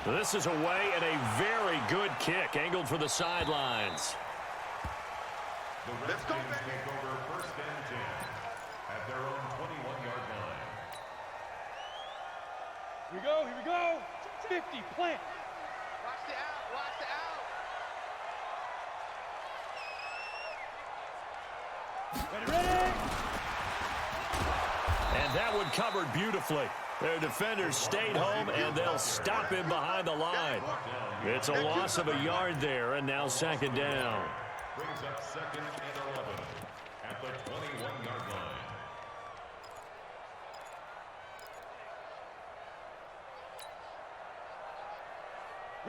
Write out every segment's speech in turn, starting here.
This is away and a very good kick angled for the sidelines. Let's go, baby. Take over first and 10 at their own 21-yard line. Here we go, here we go. 50, plant. Watch the out, watch the out. Ready, ready. And that one covered beautifully. Their defenders stayed home, and they'll stop him behind the line. It's a loss of a yard there, and now second down. Brings up second and 11 at the 21-yard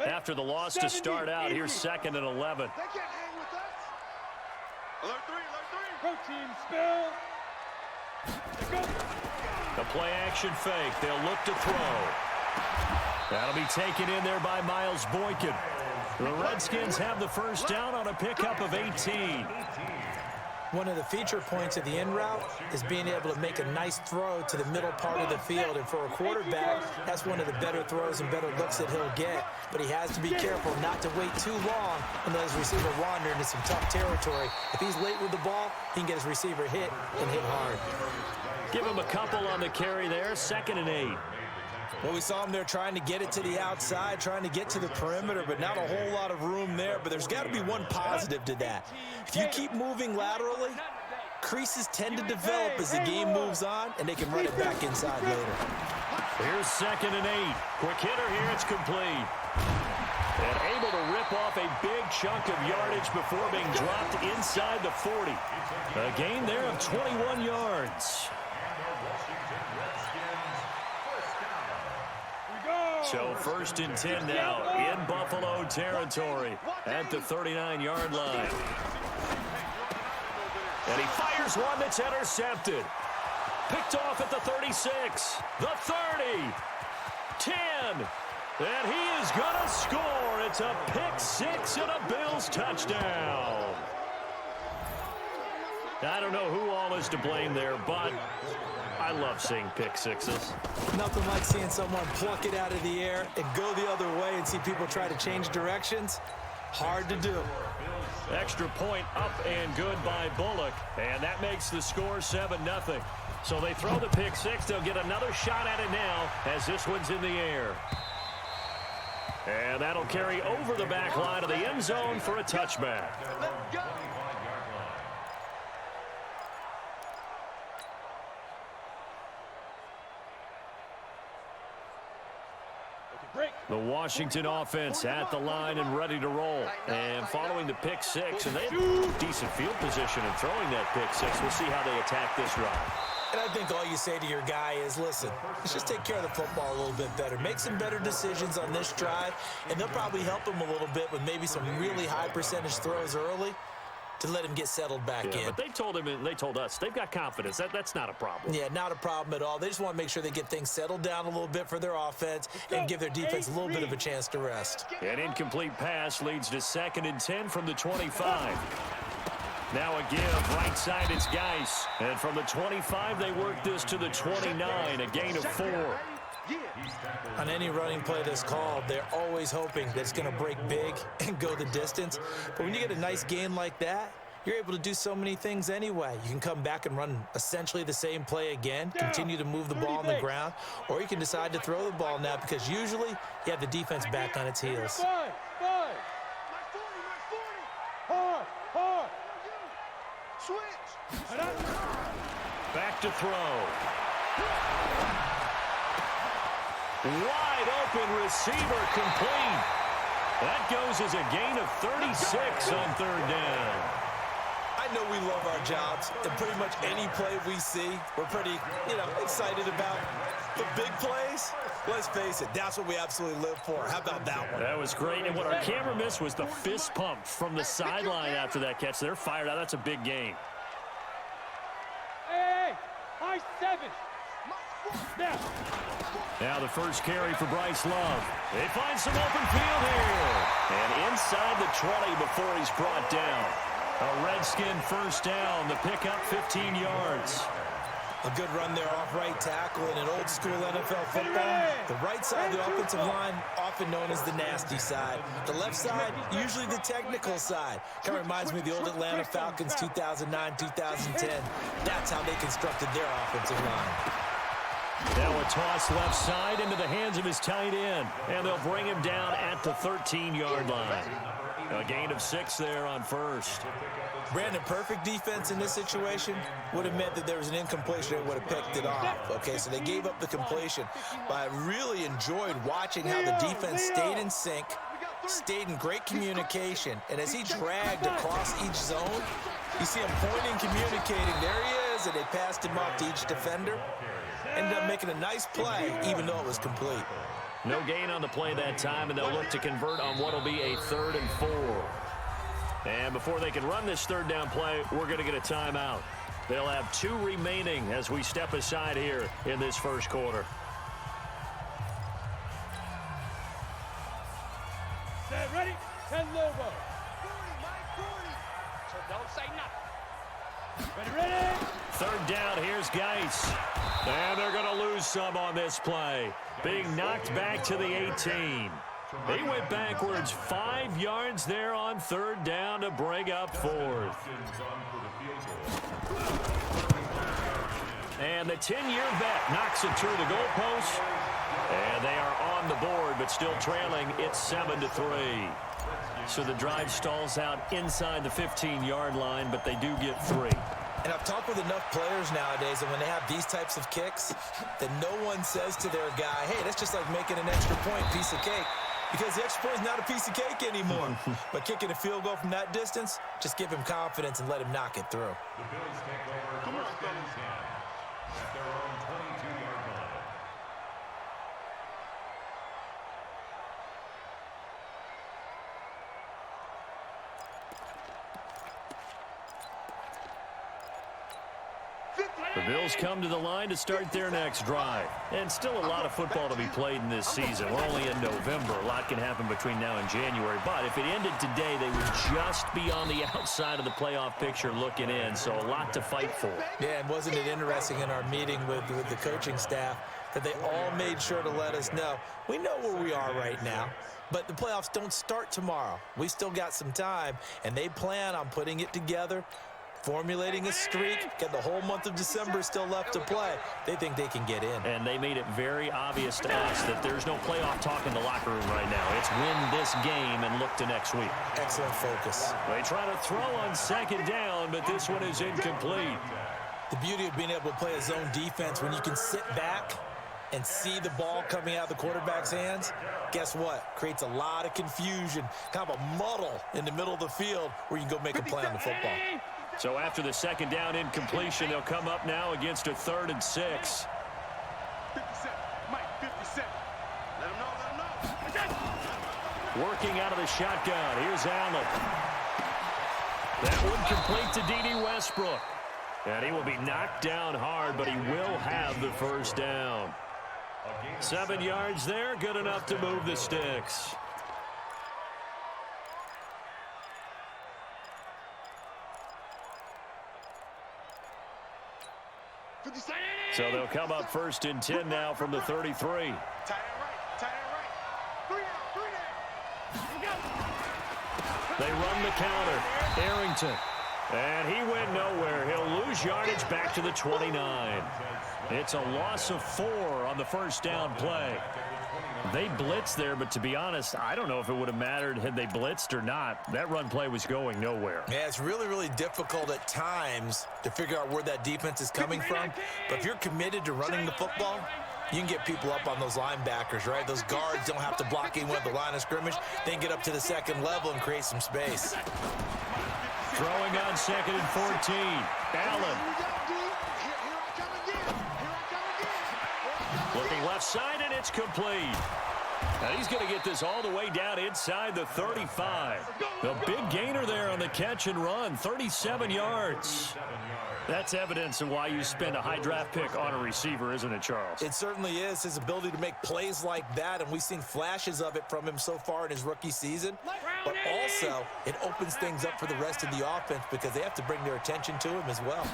line. After the loss to start out, here's second and 11. They can't hang with us. Alert three. Protein spill. Let's go. The play-action fake. They'll look to throw. That'll be taken in there by Miles Boykin. The Redskins have the first down on a pickup of 18. One of the feature points of the in route is being able to make a nice throw to the middle part of the field. And for a quarterback, that's one of the better throws and better looks that he'll get. But he has to be careful not to wait too long and let his receiver wander into some tough territory. If he's late with the ball, he can get his receiver hit and hit hard. Give him a couple on the carry there, second and 8. Well, we saw him there trying to get it to the outside, trying to get to the perimeter, but not a whole lot of room there. But there's got to be one positive to that. If you keep moving laterally, creases tend to develop as the game moves on, and they can run it back inside later. Here's second and 8. Quick hitter here, it's complete. And able to rip off a big chunk of yardage before being dropped inside the 40. A gain there of 21 yards. So first and 10 now in Buffalo territory at the 39-yard line. And he fires one that's intercepted. Picked off at the 36, the 30, 10. And he is going to score. It's a pick six and a Bills touchdown. I don't know who all is to blame there, but I love seeing pick sixes. Nothing like seeing someone pluck it out of the air and go the other way and see people try to change directions. Hard to do. Extra point up and good by Bullock, and that makes the score 7-0. So they throw the pick six. They'll get another shot at it now as this one's in the air. And that'll carry over the back line of the end zone for a touchback. Let's go. Break. The Washington offense at the line and ready to roll. And following the pick six, and they have decent field position in throwing that pick six. We'll see how they attack this drive. And I think all you say to your guy is, listen, let's just take care of the football a little bit better. Make some better decisions on this drive, and they'll probably help him a little bit with maybe some really high percentage throws early to let him get settled back in. But they told him and they told us they've got confidence. That's not a problem. Yeah, not a problem at all. They just want to make sure they get things settled down a little bit for their offense and give their defense a little bit of a chance to rest. An incomplete pass leads to 2nd and 10 from the 25. Now a give, right side it's Geis. And from the 25, they work this to the 29, a gain of 4. On any running play that's called, they're always hoping that it's going to break big and go the distance. But when you get a nice gain like that, you're able to do so many things anyway. You can come back and run essentially the same play again, continue to move the ball on the ground, or you can decide to throw the ball now because usually you have the defense back on its heels. Five. Hard. Switch. Back to throw. Wide open receiver complete. That goes as a gain of 36 on 3rd down. I know we love our jobs, and pretty much any play we see, we're pretty, excited about. The big plays, let's face it, that's what we absolutely live for. How about that one? That was great, and what our camera missed was the fist pump from the sideline after that catch. They're fired out. That's a big gain. Hey, high 7. Now the first carry for Bryce Love. They find some open field here. And inside the 20 before he's brought down. A Redskin first down. The pickup 15 yards. A good run there off right tackle in an old school NFL football. The right side of the offensive line, often known as the nasty side. The left side, usually the technical side. Kind of reminds me of the old Atlanta Falcons 2009, 2010. That's how they constructed their offensive line. Now a toss left side into the hands of his tight end. And they'll bring him down at the 13-yard line. A gain of 6 there on first. Brandon, perfect defense in this situation would have meant that there was an incompletion and would have picked it off. Okay, so they gave up the completion. But I really enjoyed watching how the defense stayed in sync, stayed in great communication. And as he dragged across each zone, you see him pointing, communicating. There he is, and they passed him off to each defender. Ended up making a nice play, even though it was complete. No gain on the play that time, and they'll look to convert on what will be a 3rd and 4. And before they can run this 3rd down play, we're going to get a timeout. They'll have 2 remaining as we step aside here in this first quarter. Set, ready? 10 logo. 40, Mike, 40. So don't say nothing. Ready? 3rd down, here's Geis. And they're going to lose some on this play. Being knocked back to the 18. He went backwards 5 yards there on 3rd down to bring up 4th. And the 10-year vet knocks it through the goalpost. And they are on the board, but still trailing. It's 7-3. So the drive stalls out inside the 15-yard line, but they do get 3. And I've talked with enough players nowadays, and when they have these types of kicks, that no one says to their guy, hey, that's just like making an extra point, piece of cake. Because the extra point is not a piece of cake anymore. But kicking a field goal from that distance, just give him confidence and let him knock it through. The Bills take over 1st and 10 at their own 22-yard line. The Bills come to the line to start their next drive. And still a lot of football to be played in this season. We're only in November. A lot can happen between now and January. But if it ended today, they would just be on the outside of the playoff picture looking in. So a lot to fight for. Yeah, and wasn't it interesting in our meeting with the coaching staff that they all made sure to let us know, we know where we are right now, but the playoffs don't start tomorrow. We still got some time, and they plan on putting it together, formulating a streak, got the whole month of December still left to play. They think they can get in. And they made it very obvious to us that there's no playoff talk in the locker room right now. It's win this game and look to next week. Excellent focus. They try to throw on 2nd down, but this one is incomplete. The beauty of being able to play a zone defense when you can sit back and see the ball coming out of the quarterback's hands, guess what? Creates a lot of confusion, kind of a muddle in the middle of the field where you can go make a play on the football. So after the second down incompletion, they'll come up now against a 3rd and 6. 57. Mike, 57. Let him know. Working out of the shotgun. Here's Allen. That one complete to D.D. Westbrook. And he will be knocked down hard, but he will have the first down. 7 yards there, good enough to move the sticks. So they'll come up 1st and 10 now from the 33. Tight end right. Tight end right. 3 out. 3 down. They run the counter. Arrington. And he went nowhere. He'll lose yardage back to the 29. It's a loss of 4 on the first down play. They blitzed there, but to be honest, I don't know if it would have mattered had they blitzed or not. That run play was going nowhere. Yeah, it's really, really difficult at times to figure out where that defense is coming from. But if you're committed to running the football, you can get people up on those linebackers, right? Those guards don't have to block anyone at the line of scrimmage. They can get up to the second level and create some space. Throwing on 2nd and 14. Allen. Looking left side, and it's complete. Now he's going to get this all the way down inside the 35. The big gainer there on the catch and run, 37 yards. That's evidence of why you spend a high draft pick on a receiver, isn't it, Charles? It certainly is. His ability to make plays like that, and we've seen flashes of it from him so far in his rookie season. But also, it opens things up for the rest of the offense because they have to bring their attention to him as well.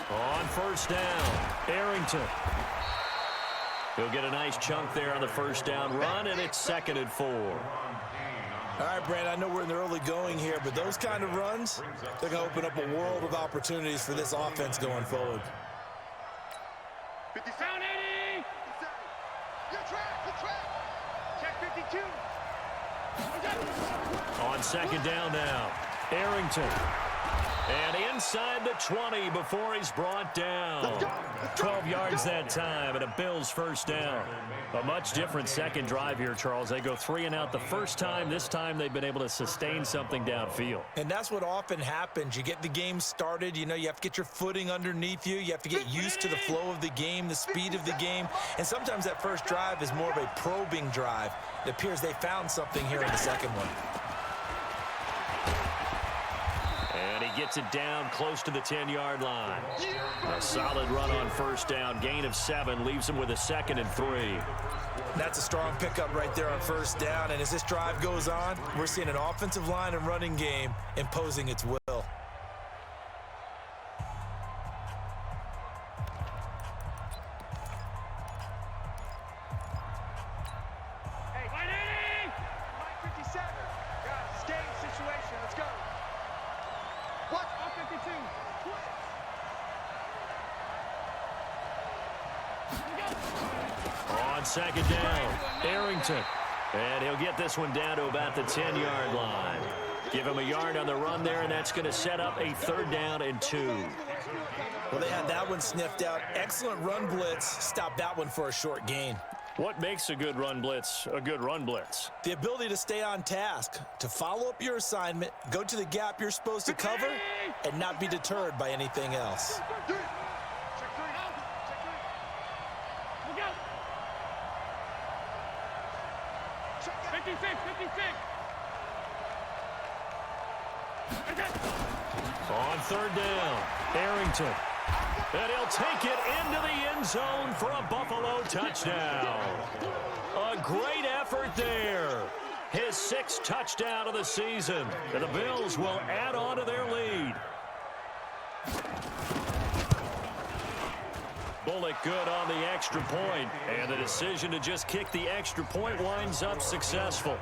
On first down, Arrington. He'll get a nice chunk there on the first down run, and it's 2nd and 4. All right, Brandon, I know we're in the early going here, but those kind of runs, they're going to open up a world of opportunities for this offense going forward. 50 sound 80. Good track. Check 52. On 2nd down now, Arrington. And inside the 20 before he's brought down. 12 yards that time, and a Bills first down. A much different second drive here, Charles. They go 3 and out the first time. This time they've been able to sustain something downfield. And that's what often happens. You get the game started. You know, you have to get your footing underneath you. You have to get used to the flow of the game, the speed of the game. And sometimes that first drive is more of a probing drive. It appears they found something here in the second one. And he gets it down close to the 10-yard line. A solid run on first down. Gain of 7 leaves him with a 2nd and 3. That's a strong pickup right there on first down. And as this drive goes on, we're seeing an offensive line and running game imposing its will. Hey, 180! Mike 57. Guys, game situation. Let's go. What? 152. On 2nd down, Arrington. And he'll get this one down to about the 10-yard line. Give him a yard on the run there, and that's going to set up a 3rd down and 2. Well, they had that one sniffed out. Excellent run blitz. Stopped that one for a short gain. What makes a good run blitz a good run blitz? The ability to stay on task, to follow up your assignment, go to the gap you're supposed to cover, and not be deterred by anything else. Check 3. Look out. 56, 56. On 3rd down, Arrington. And he'll take it into the end zone for a Buffalo touchdown. A great effort there. His 6th touchdown of the season. And the Bills will add on to their lead. Bullock good on the extra point. And the decision to just kick the extra point winds up successful.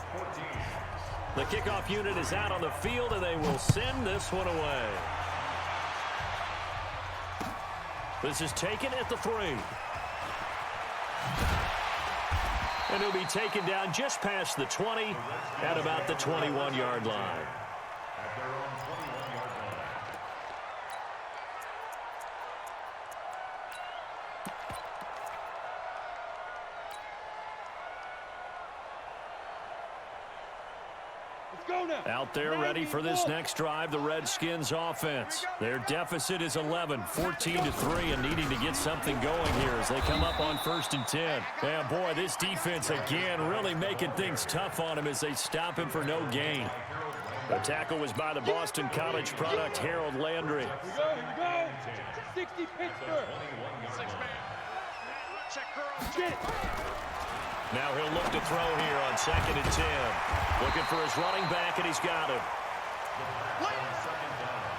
The kickoff unit is out on the field, and they will send this one away. This is taken at the 3. And he'll be taken down just past the 20 at about the 21-yard line. At their own 21-yard line. Go now. Out there ready for this next drive, the Redskins offense. Their deficit is 11, 14-3, and needing to get something going here as they come up on 1st and 10. Yeah, boy, this defense again really making things tough on him as they stop him for no gain. The tackle was by the Boston College product, Harold Landry. Here we go. 60 Pittsburgh. 6-man. Check girl. Get it. Now he'll look to throw here on 2nd and 10. Looking for his running back, and he's got him. Second down.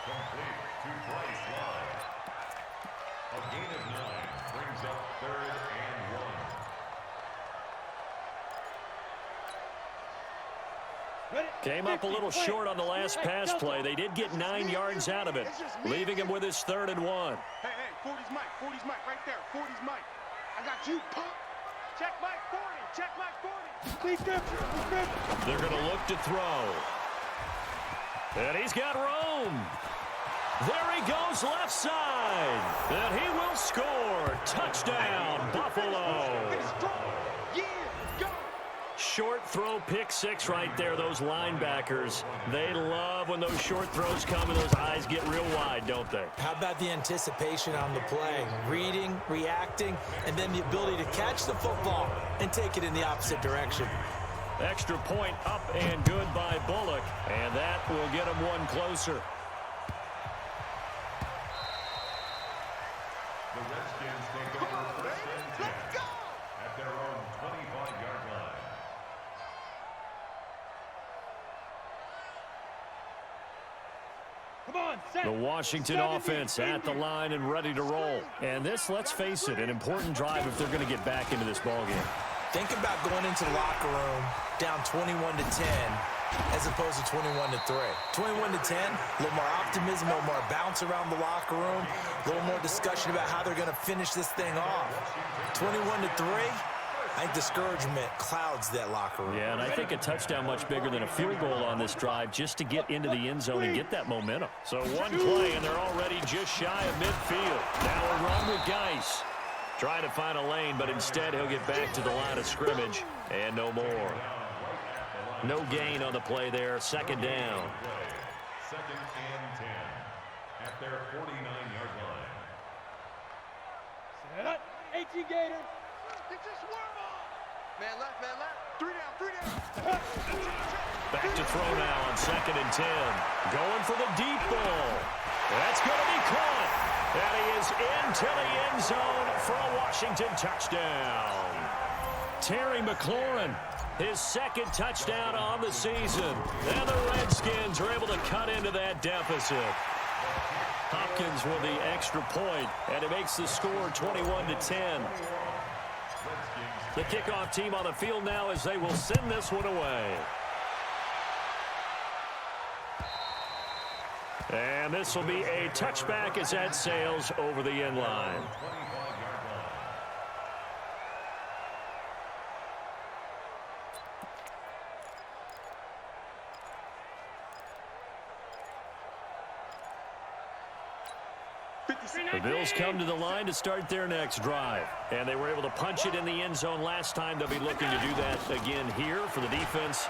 Complete to Bryce Love. A gain of 9 brings up 3rd and 1. Ready? Came up a little short on the last pass play. They did get 9 yards out of it, leaving him with his 3rd and 1. Hey, 40's Mike. 40's Mike right there. 40's Mike. I got you, punk. Check Mike 40. Check Mike 40. Be script. They're going to look to throw. And he's got room. There he goes left side. And he will score. Touchdown, Buffalo. Finish strong. Yeah, go. Short throw, pick 6 right there. Those linebackers, they love when those short throws come and those eyes get real wide, don't they? How about the anticipation on the play? Reading, reacting, and then the ability to catch the football and take it in the opposite direction. Extra point up and good by Bullock, and that will get him one closer. The Redskins take over 1st and 10 at their own 25-yard line. Come on, set. The Washington offense at the line and ready to roll. And this, let's face it, an important drive if they're going to get back into this ballgame. Think about going into the locker room down 21-10 as opposed to 21-3. 21-10, a little more optimism, a little more bounce around the locker room, a little more discussion about how they're going to finish this thing off. 21-3, I think discouragement clouds that locker room. Yeah, and I think a touchdown much bigger than a field goal on this drive just to get into the end zone and get that momentum. So one play, and they're already just shy of midfield. Now a run with Geis. Trying to find a lane, but instead he'll get back to the line of scrimmage, and no more. No gain on the play there, 2nd down. 2nd and 10 at their 49-yard line. Set up. 18 Gators. Get your swerve on. Man left. 3 down. Back to throw now on 2nd and 10. Going for the deep ball. That's going to be caught. And he is into the end zone for a Washington touchdown. Terry McLaurin, his 2nd touchdown on the season. And the Redskins are able to cut into that deficit. Hopkins with the extra point, and it makes the score 21-10. The kickoff team on the field now as they will send this one away. And this will be a touchback as that sails over the end line. The Bills come to the line to start their next drive. And they were able to punch it in the end zone last time. They'll be looking to do that again here for the defense.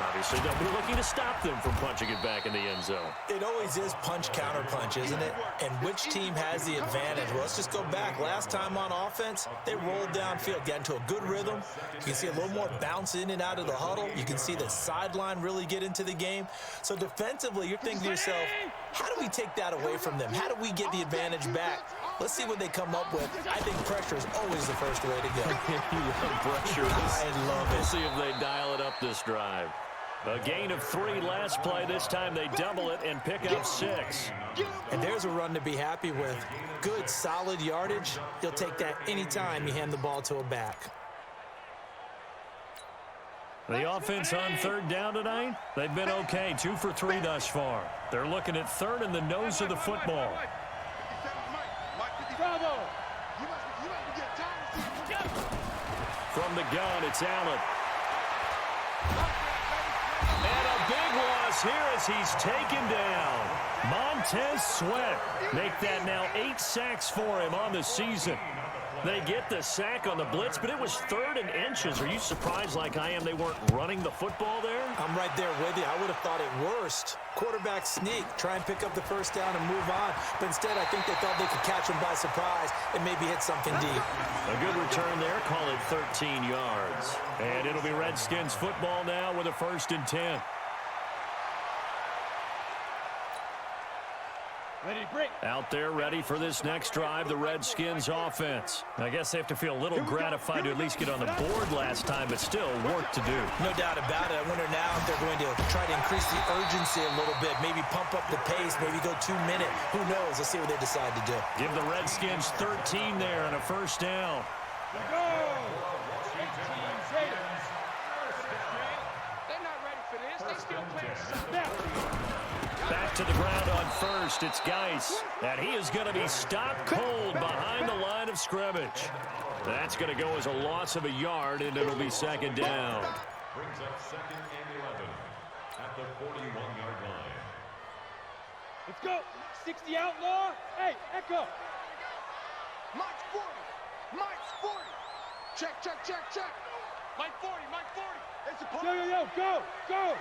Obviously, they'll be looking to stop them from punching it back in the end zone. It always is punch-counter-punch, isn't it? And which team has the advantage? Well, let's just go back. Last time on offense, they rolled downfield, got into a good rhythm. You can see a little more bounce in and out of the huddle. You can see the sideline really get into the game. So defensively, you're thinking to yourself, how do we take that away from them? How do we get the advantage back? Let's see what they come up with. I think pressure is always the first way to go. You love pressure. I love it. We'll see if they dial it up this drive. A gain of 3 last play. This time they double it and pick up 6. And there's a run to be happy with. Good, solid yardage. You'll take that anytime you hand the ball to a back. The offense on 3rd down tonight, they've been okay. 2 for 3 thus far. They're looking at 3rd in the nose of the football. Bravo. From the gun, it's Allen. And a big loss here as he's taken down. Montez Sweat make that now 8 sacks for him on the season. They get the sack on the blitz, but it was 3rd and inches. Are you surprised like I am they weren't running the football there? I'm right there with you. I would have thought it worst. Quarterback sneak, try and pick up the first down and move on. But instead, I think they thought they could catch him by surprise and maybe hit something deep. A good return there. Call it 13 yards. And it'll be Redskins football now with a 1st and 10. Ready, break. Out there ready for this next drive, the Redskins offense. I guess they have to feel a little gratified to at least get on the board last time, but still work to do. No doubt about it. I wonder now if they're going to try to increase the urgency a little bit, maybe pump up the pace, maybe go 2-minute. Who knows? Let's see what they decide to do. Give the Redskins 13 there and a 1st down. Go! 18 Raiders. They're not ready for this. They still playing. Snap. Back to the ground on 1st. It's Geis. And he is going to be stopped cold behind the line of scrimmage. That's going to go as a loss of a yard, and it'll be 2nd down. Brings up 2nd and 11 at the 41-yard line. Let's go. 60 outlaw. Hey, Echo. Mike's 40. Mike's 40. Check, check, check, check. Mike 40, Mike 40. It's a punt. Yo, go, go.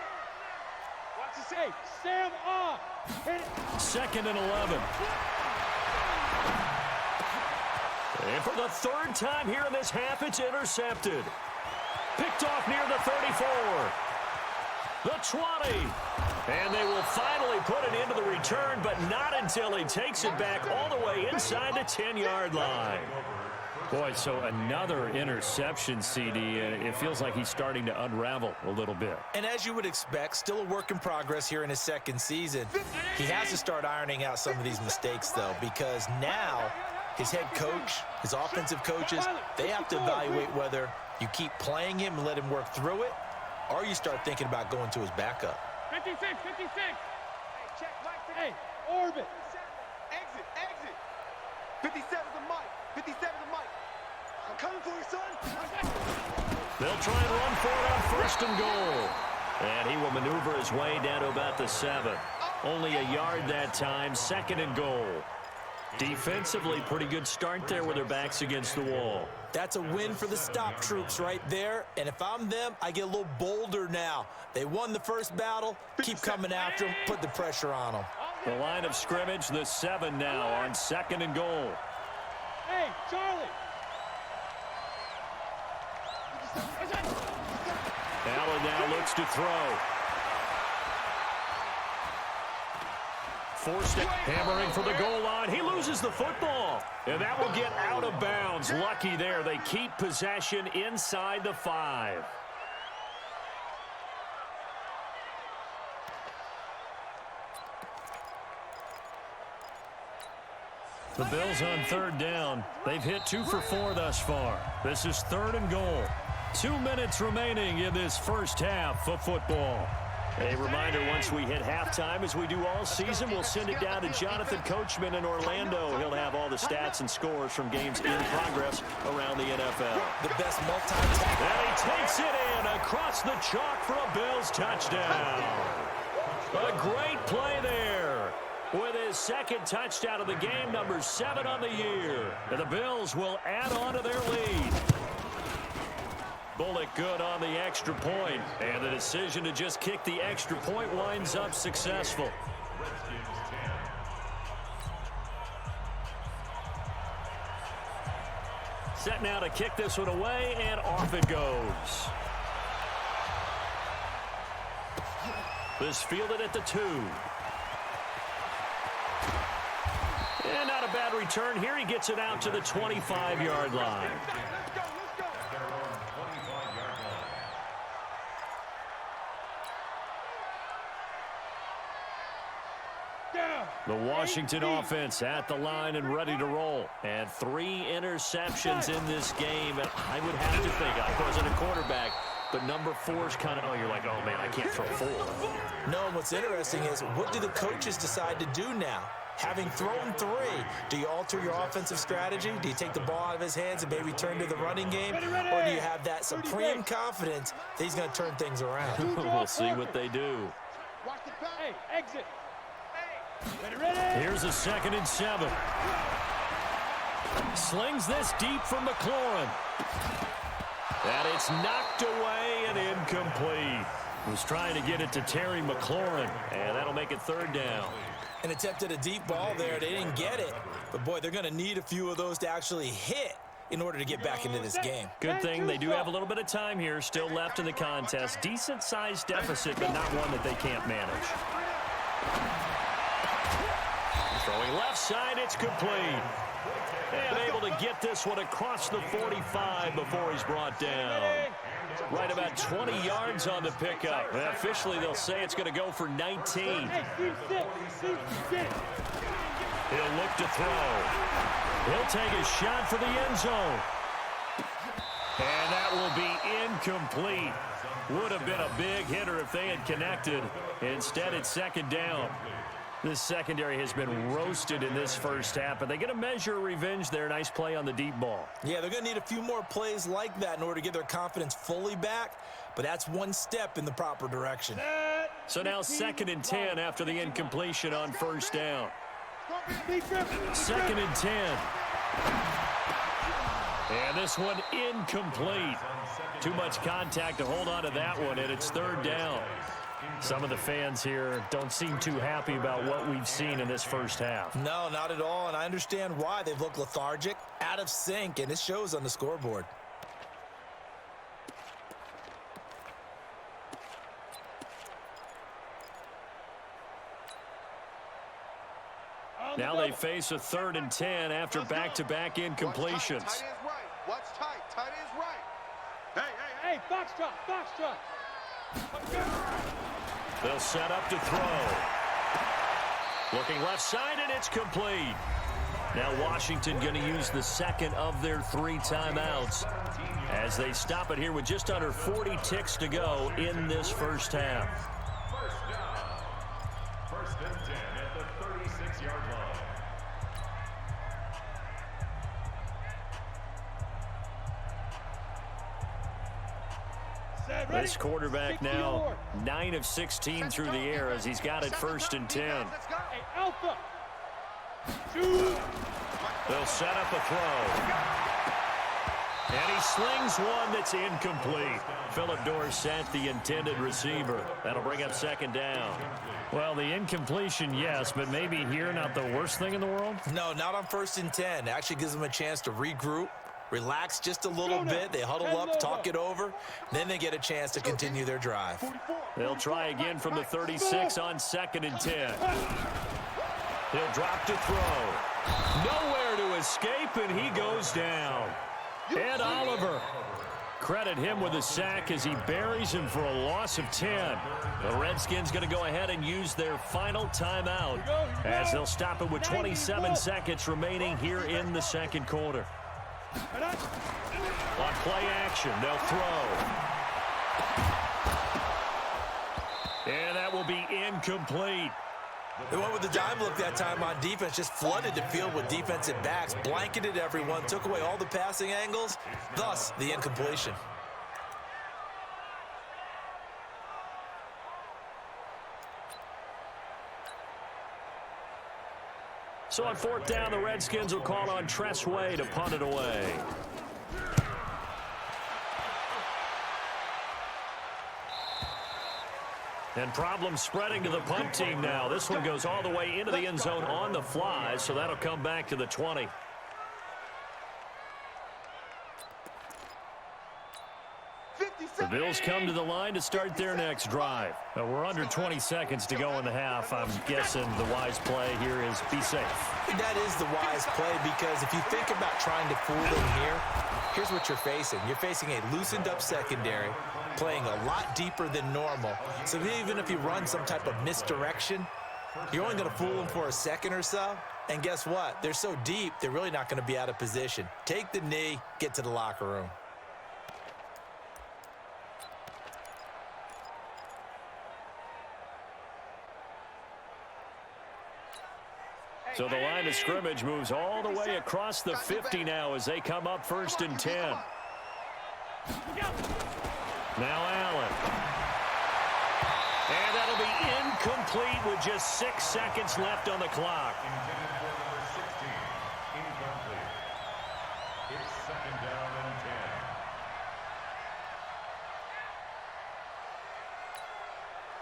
Watch the Hey, Sam off. Hit it. 2nd and 11. And for the 3rd time here in this half, it's intercepted. Picked off near the 34. The 20. And they will finally put it into the return, but not until he takes it back all the way inside the 10-yard line. Boy, so another interception, CD, and it feels like he's starting to unravel a little bit. And as you would expect, still a work in progress here in his 2nd season. He has to start ironing out some of these mistakes, though, because now his head coach, his offensive coaches, they have to evaluate whether you keep playing him and let him work through it, or you start thinking about going to his backup. 56, 56. Hey, check, Mike 50. Hey, orbit. Exit, exit. 57's a Mike. 57's a Mike. I'm coming for you, son. They'll try and run for it on 1st and goal. And he will maneuver his way down to about the 7. Only a yard that time, 2nd and goal. Defensively, pretty good start there with their backs against the wall. That's a win for the stop troops right there. And if I'm them, I get a little bolder now. They won the first battle. Keep coming after them. Put the pressure on them. The line of scrimmage, the 7 now on 2nd and goal. Hey, Charlie. Allen now looks to throw. Forced it, hammering for the goal line. He loses the football, and that will get out of bounds. Lucky there. They keep possession inside the 5. The Bills on 3rd down. They've hit 2 for 4 thus far. This is 3rd and goal. 2 minutes remaining in this first half of football. A reminder, once we hit halftime, as we do all season, we'll send it down to Jonathan Coachman in Orlando. He'll have all the stats and scores from games in progress around the NFL. The best multi-tackle. And he takes it in across the chalk for a Bills touchdown. A great play there with his 2nd touchdown of the game, number 7 on the year. And the Bills will add on to their lead. Bullock good on the extra point, and the decision to just kick the extra point winds up successful. Set now to kick this one away, and off it goes. This fielded at the 2. And not a bad return here. He gets it out to the 25-yard line. The Washington offense at the line and ready to roll. And 3 interceptions in this game. I would have to think, I wasn't a quarterback, but number 4 is kind of, you're like, oh, man, I can't throw 4. No, what's interesting is, what do the coaches decide to do now? Having thrown 3, do you alter your offensive strategy? Do you take the ball out of his hands and maybe turn to the running game? Or do you have that supreme confidence that he's going to turn things around? We'll see what they do. Hey, exit. Ready. Here's a 2nd and 7. Slings this deep from McLaurin. And it's knocked away and incomplete. Was trying to get it to Terry McLaurin, and that'll make it third down. An attempt at a deep ball there. They didn't get it. But, boy, they're going to need a few of those to actually hit in order to get back into this game. Good thing they do have a little bit of time here still left in the contest. Decent-sized deficit, but not one that they can't manage. Throwing left side, it's complete. And able to get this one across the 45 before he's brought down. Right about 20 yards on the pickup. And officially, they'll say it's going to go for 19. He'll look to throw. He'll take a shot for the end zone. And that will be incomplete. Would have been a big hitter if they had connected. Instead, it's second down. This secondary has been roasted in this first half, but they get a measure of revenge there. Nice play on the deep ball. Yeah, they're going to need a few more plays like that in order to get their confidence fully back, but that's one step in the proper direction. So now 2nd and 10 after the incompletion on first down. 2nd and 10. And this one incomplete. Too much contact to hold on to that one, and it's third down. Some of the fans here don't seem too happy about what we've seen in this first half. No, not at all, and I understand why. They've looked lethargic, out of sync, and it shows on the scoreboard. Now they face a 3rd and 10 after back-to-back incompletions. Tight is right. What's tight? Tight is right. Hey, foxtrot, foxtrot. They'll set up to throw. Looking left side, and it's complete. Now Washington going to use the second of their 3 timeouts as they stop it here with just under 40 ticks to go in this first half. First down. 1st and 10 at the 36-yard line. This quarterback now 9 of 16 through the air as he's got it 1st and 10. Hey, Alpha. They'll set up a throw. And he slings one that's incomplete. Philip Dorsett, the intended receiver. That'll bring up 2nd down. Well, the incompletion, yes, but maybe here not the worst thing in the world? No, not on 1st and 10. It actually gives them a chance to regroup, relax just a little bit. They huddle up, talk it over. Then they get a chance to continue their drive. They'll try again from the 36 on 2nd and 10. He'll drop to throw. Nowhere to escape, and he goes down. Ed Oliver. Credit him with a sack as he buries him for a loss of 10. The Redskins going to go ahead and use their final timeout as they'll stop it with 27 seconds remaining here in the 2nd quarter. On play action, they'll throw. And that will be incomplete. They went with the dime look that time on defense, just flooded the field with defensive backs, blanketed everyone, took away all the passing angles, thus the incompletion. So on 4th down, the Redskins will call on Tress Way to punt it away. And problems spreading to the punt team now. This one goes all the way into the end zone on the fly, so that'll come back to the 20. The Bills come to the line to start their next drive. Now, we're under 20 seconds to go in the half. I'm guessing the wise play here is be safe. That is the wise play because if you think about trying to fool them here, here's what you're facing. You're facing a loosened up secondary, playing a lot deeper than normal. So even if you run some type of misdirection, you're only going to fool them for a second or so. And guess what? They're so deep, they're really not going to be out of position. Take the knee, get to the locker room. So the line of scrimmage moves all the way across the 50 now as they come up 1st and 10. Now Allen. And that'll be incomplete with just 6 seconds left on the clock.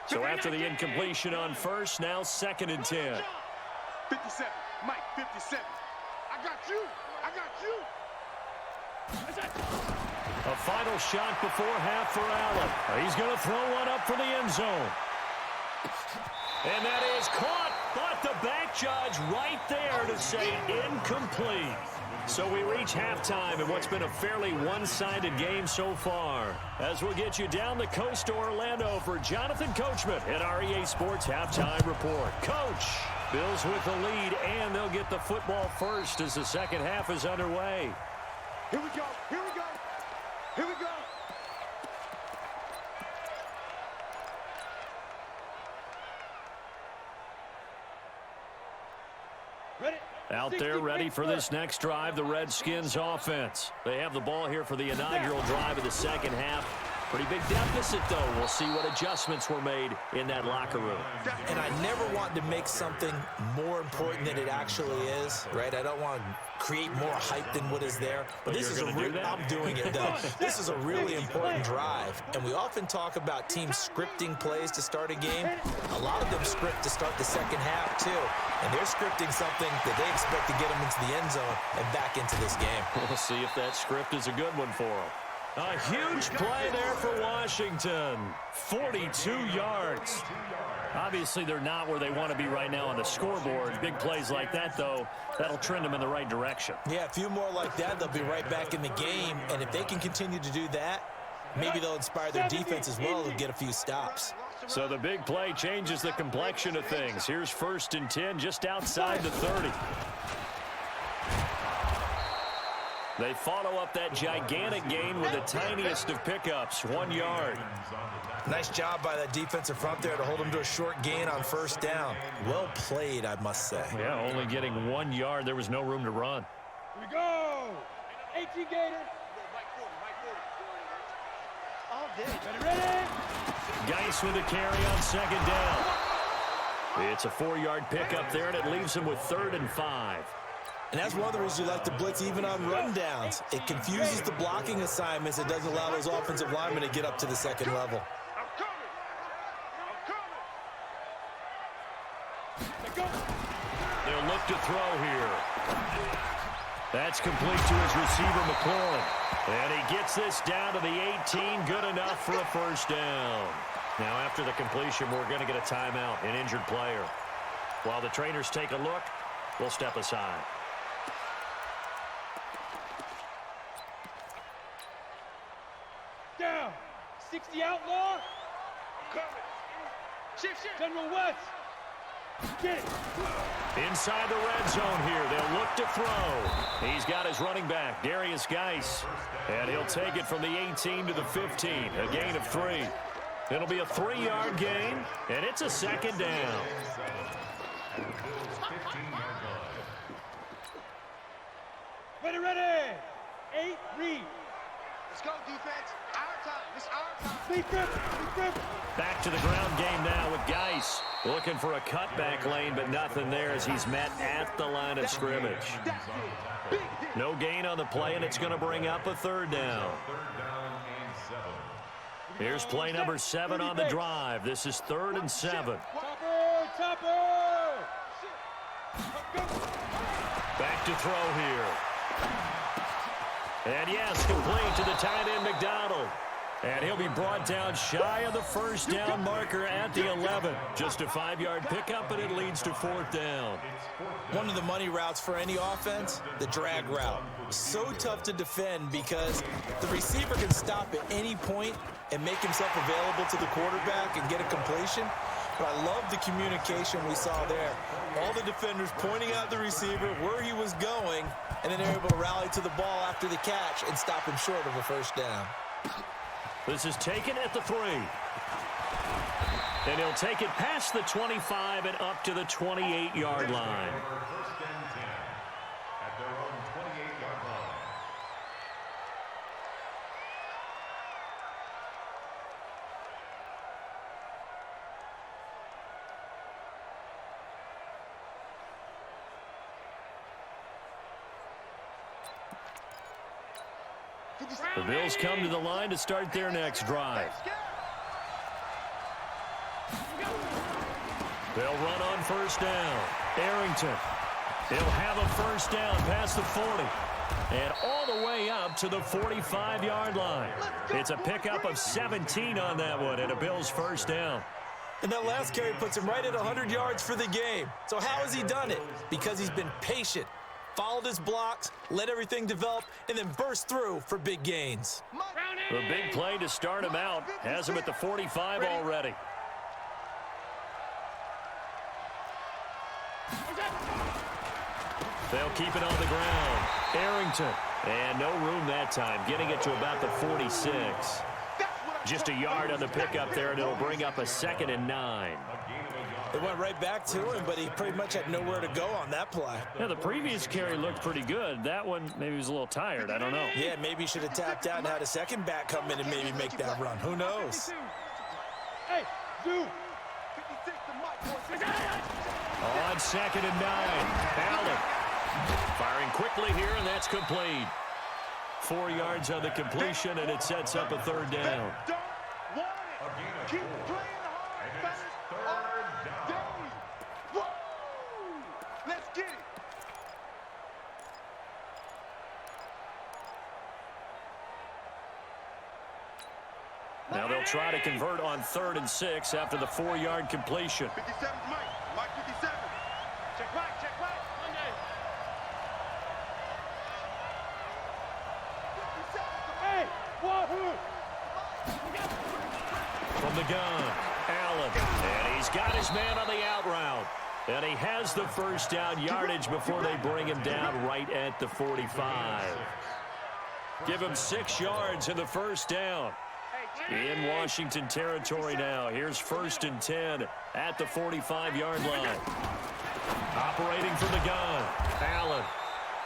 So after the incompletion on first, now 2nd and 10. 57. Mike, 57. I got you. I got you. A final shot before half for Allen. He's going to throw one up for the end zone. And that is caught, but the back judge right there to say incomplete. So we reach halftime in what's been a fairly one-sided game so far. As we'll get you down the coast to Orlando for Jonathan Coachman at our EA Sports Halftime Report. Coach, Bills with the lead, and they'll get the football first as the second half is underway. Here we go. Here we go. Here we go. Ready? Out there ready for this next drive, the Redskins offense. They have the ball here for the inaugural drive of the second half. Pretty big deficit, though. We'll see what adjustments were made in that locker room. And I never want to make something more important than it actually is, right? I don't want to create more hype than what is there. But this is a I'm doing it, though. This is a really important drive. And we often talk about teams scripting plays to start a game. A lot of them script to start the second half, too. And they're scripting something that they expect to get them into the end zone and back into this game. We'll see if that script is a good one for them. A huge play there for Washington. 42 yards. Obviously, they're not where they want to be right now on the scoreboard. Big plays like that, though, that'll trend them in the right direction. Yeah, a few more like that, they'll be right back in the game. And if they can continue to do that, maybe they'll inspire their defense as well and get a few stops. So the big play changes the complexion of things. Here's 1st and 10 just outside the 30. They follow up that gigantic gain with the tiniest of pickups, 1 yard. Nice job by that defensive front there to hold them to a short gain on 1st down. Well played, I must say. Yeah, only getting 1 yard. There was no room to run. Here we go. 18 Gator. All day. Ready? Geis with a carry on 2nd down. It's a 4-yard pickup there, and it leaves him with 3rd and 5. And that's one of the reasons you like to blitz even on rundowns. It confuses the blocking assignments. It doesn't allow those offensive linemen to get up to the second level. I'm coming. They'll look to throw here. That's complete to his receiver, McLaurin. And he gets this down to the 18, good enough for a 1st down. Now, after the completion, we're going to get a timeout, an injured player. While the trainers take a look, we'll step aside. Down. 60 outlaw. Coming. Shift. General West. Get it. Inside the red zone here. They'll look to throw. He's got his running back, Darius Geis. And he'll take it from the 18 to the 15. A gain of 3. It'll be a 3-yard gain, and it's a 2nd down. Ready. 8, read. Let's go, defense. Our time. It's our time. Be grip. Back to the ground game now with Geis. Looking for a cutback lane, but nothing there as he's met at the line of scrimmage. No gain on the play, and it's going to bring up a 3rd down. Here's play number 7 on the drive. This is 3rd and 7. Topper. Back to throw here. And yes, complete to the tight end, McDonald. And he'll be brought down shy of the 1st down marker at the 11. Just a 5-yard pickup, and it leads to 4th down. One of the money routes for any offense, the drag route. So tough to defend because the receiver can stop at any point and make himself available to the quarterback and get a completion. But I love the communication we saw there. All the defenders pointing out the receiver, where he was going, and then they're able to rally to the ball after the catch and stop him short of a 1st down. This is taken at the 3. And he'll take it past the 25 and up to the 28-yard line. First and 10 at their own 28-yard line. The Bills come to the line to start their next drive. They'll run on first down. Arrington. He'll have a first down past the 40. And all the way up to the 45-yard line. It's a pickup of 17 on that one and a Bills first down. And that last carry puts him right at 100 yards for the game. So how has he done it? Because he's been patient, followed his blocks, let everything develop, and then burst through for big gains. The big play to start him out has him at the 45 already. They'll keep it on the ground. Arrington. And no room that time, getting it to about the 46. Just a yard on the pickup there, and it'll bring up a 2nd and 9. They went right back to him, but he pretty much had nowhere to go on that play. Yeah, the previous carry looked pretty good. That one, maybe he was a little tired. I don't know. Yeah, maybe he should have tapped out and had a second back come in and maybe make that run. Who knows? Hey, Zoo. On 2nd and 9, Allen firing quickly here, and that's complete. 4 yards on the completion, and it sets up a 3rd down. Don't want it. Keep playing hard, fellas. All day. Woo! Let's get it. Now they'll try to convert on 3rd and 6 after the 4-yard completion. 57 Mike. Mike 57. Check right, check right. Monday. Hey, Wahoo. From the gun, Allen. And he's got his man on the out route. And he has the first down yardage before they bring him down right at the 45. Give him 6 yards in the first down. In Washington territory now. Here's 1st and 10 at the 45-yard line. Operating from the gun, Allen.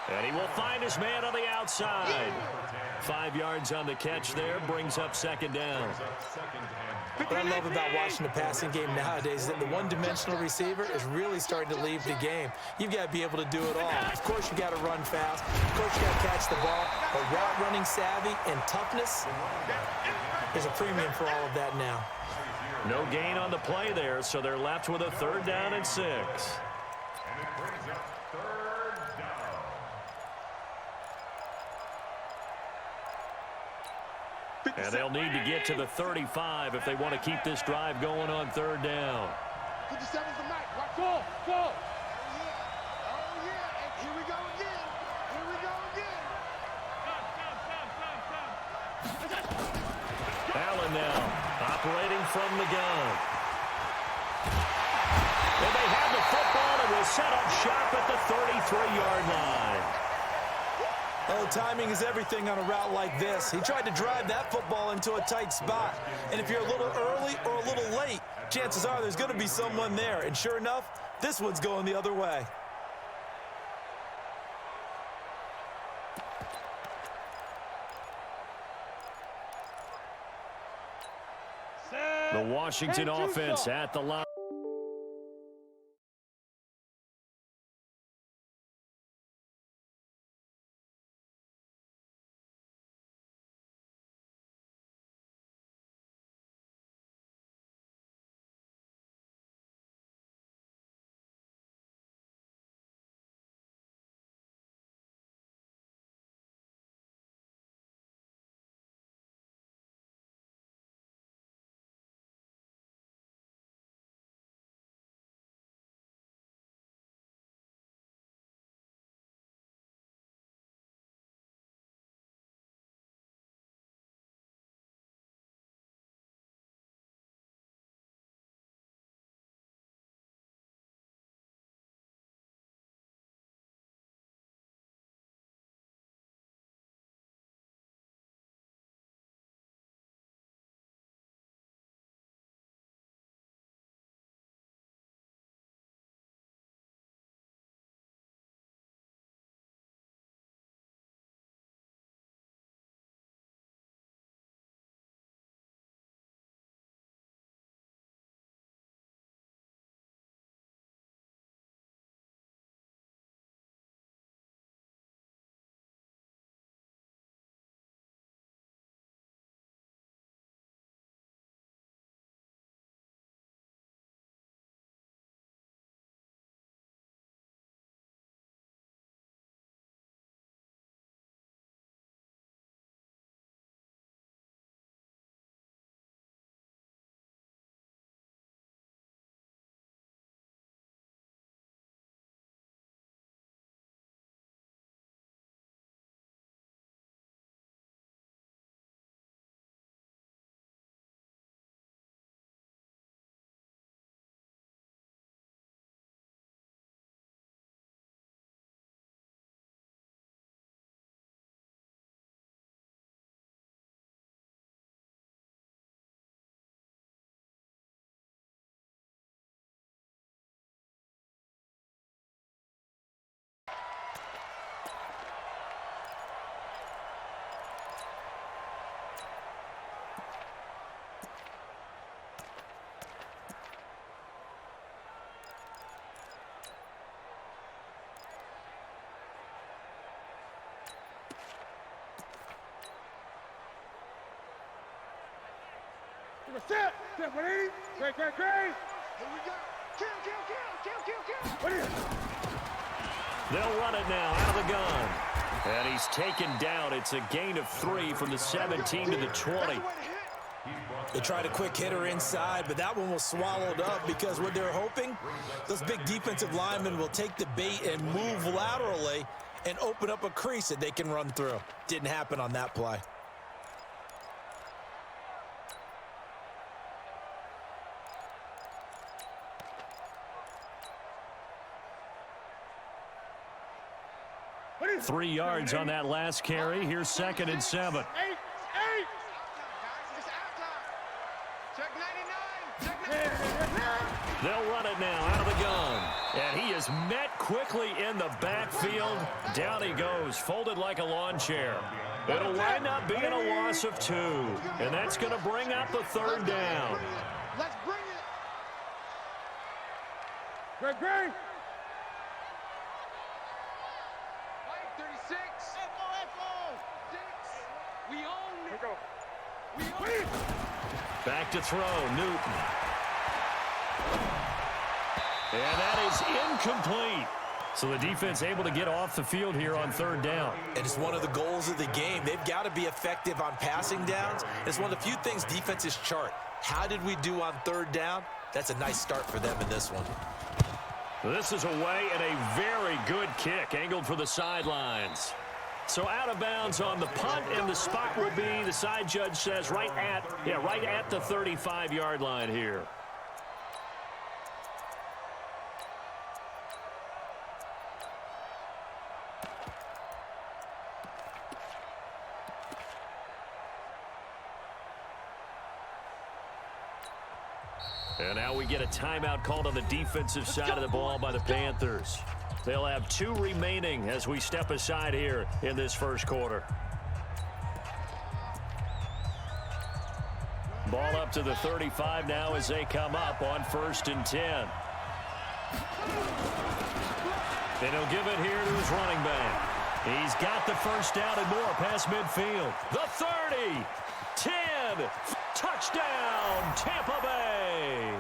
And he will find his man on the outside. 5 yards on the catch there, brings up 2nd down. What I love about watching the passing game nowadays is that the one-dimensional receiver is really starting to leave the game. You've got to be able to do it all. Of course, you got to run fast. Of course, you got to catch the ball. But route running savvy and toughness, there's a premium for all of that now. No gain on the play there, so they're left with a 3rd down and 6. And it brings up 3rd down. And they'll need to get to the 35 if they want to keep this drive going on 3rd down. 57's the Mike. Watch Go, go. Oh, yeah. And here we go again. Here we go again. Allen now operating from the gun. And they have the football and will set up shop at the 33-yard line. Oh, timing is everything on a route like this. He tried to drive that football into a tight spot. And if you're a little early or a little late, chances are there's going to be someone there. And sure enough, this one's going the other way. The Washington offense at the line. Set. Great. Here we go. Kill. They'll run it now out of the gun. And he's taken down. It's a gain of 3 from the 17 to the 20. They tried a quick hitter inside, but that one was swallowed up because what they're hoping, those big defensive linemen will take the bait and move laterally and open up a crease that they can run through. Didn't happen on that play. Three yards on that last carry. Here's 2nd and 7. Eight. Check 99. They'll run it now out of the gun. And he is met quickly in the backfield. Down he goes, folded like a lawn chair. It'll wind up being a loss of 2. And that's going to bring up a 3rd down. Let's bring it. Great. 36. We own it. Go. We own it. Back to throw, Newton. And that is incomplete. So the defense able to get off the field here on 3rd down. And it's one of the goals of the game. They've got to be effective on passing downs. It's one of the few things defenses chart. How did we do on 3rd down? That's a nice start for them in this one. This is away and a very good kick, angled for the sidelines. So out of bounds on the punt, and the spot will be, the side judge says, right at the 35-yard line here. And now we get a timeout called on the defensive side of the ball by the Panthers. They'll have 2 remaining as we step aside here in this first quarter. Ball up to the 35 now as they come up on 1st and 10. And he'll give it here to his running back. He's got the 1st down and more past midfield. The 30, 10, touchdown, Tampa Bay.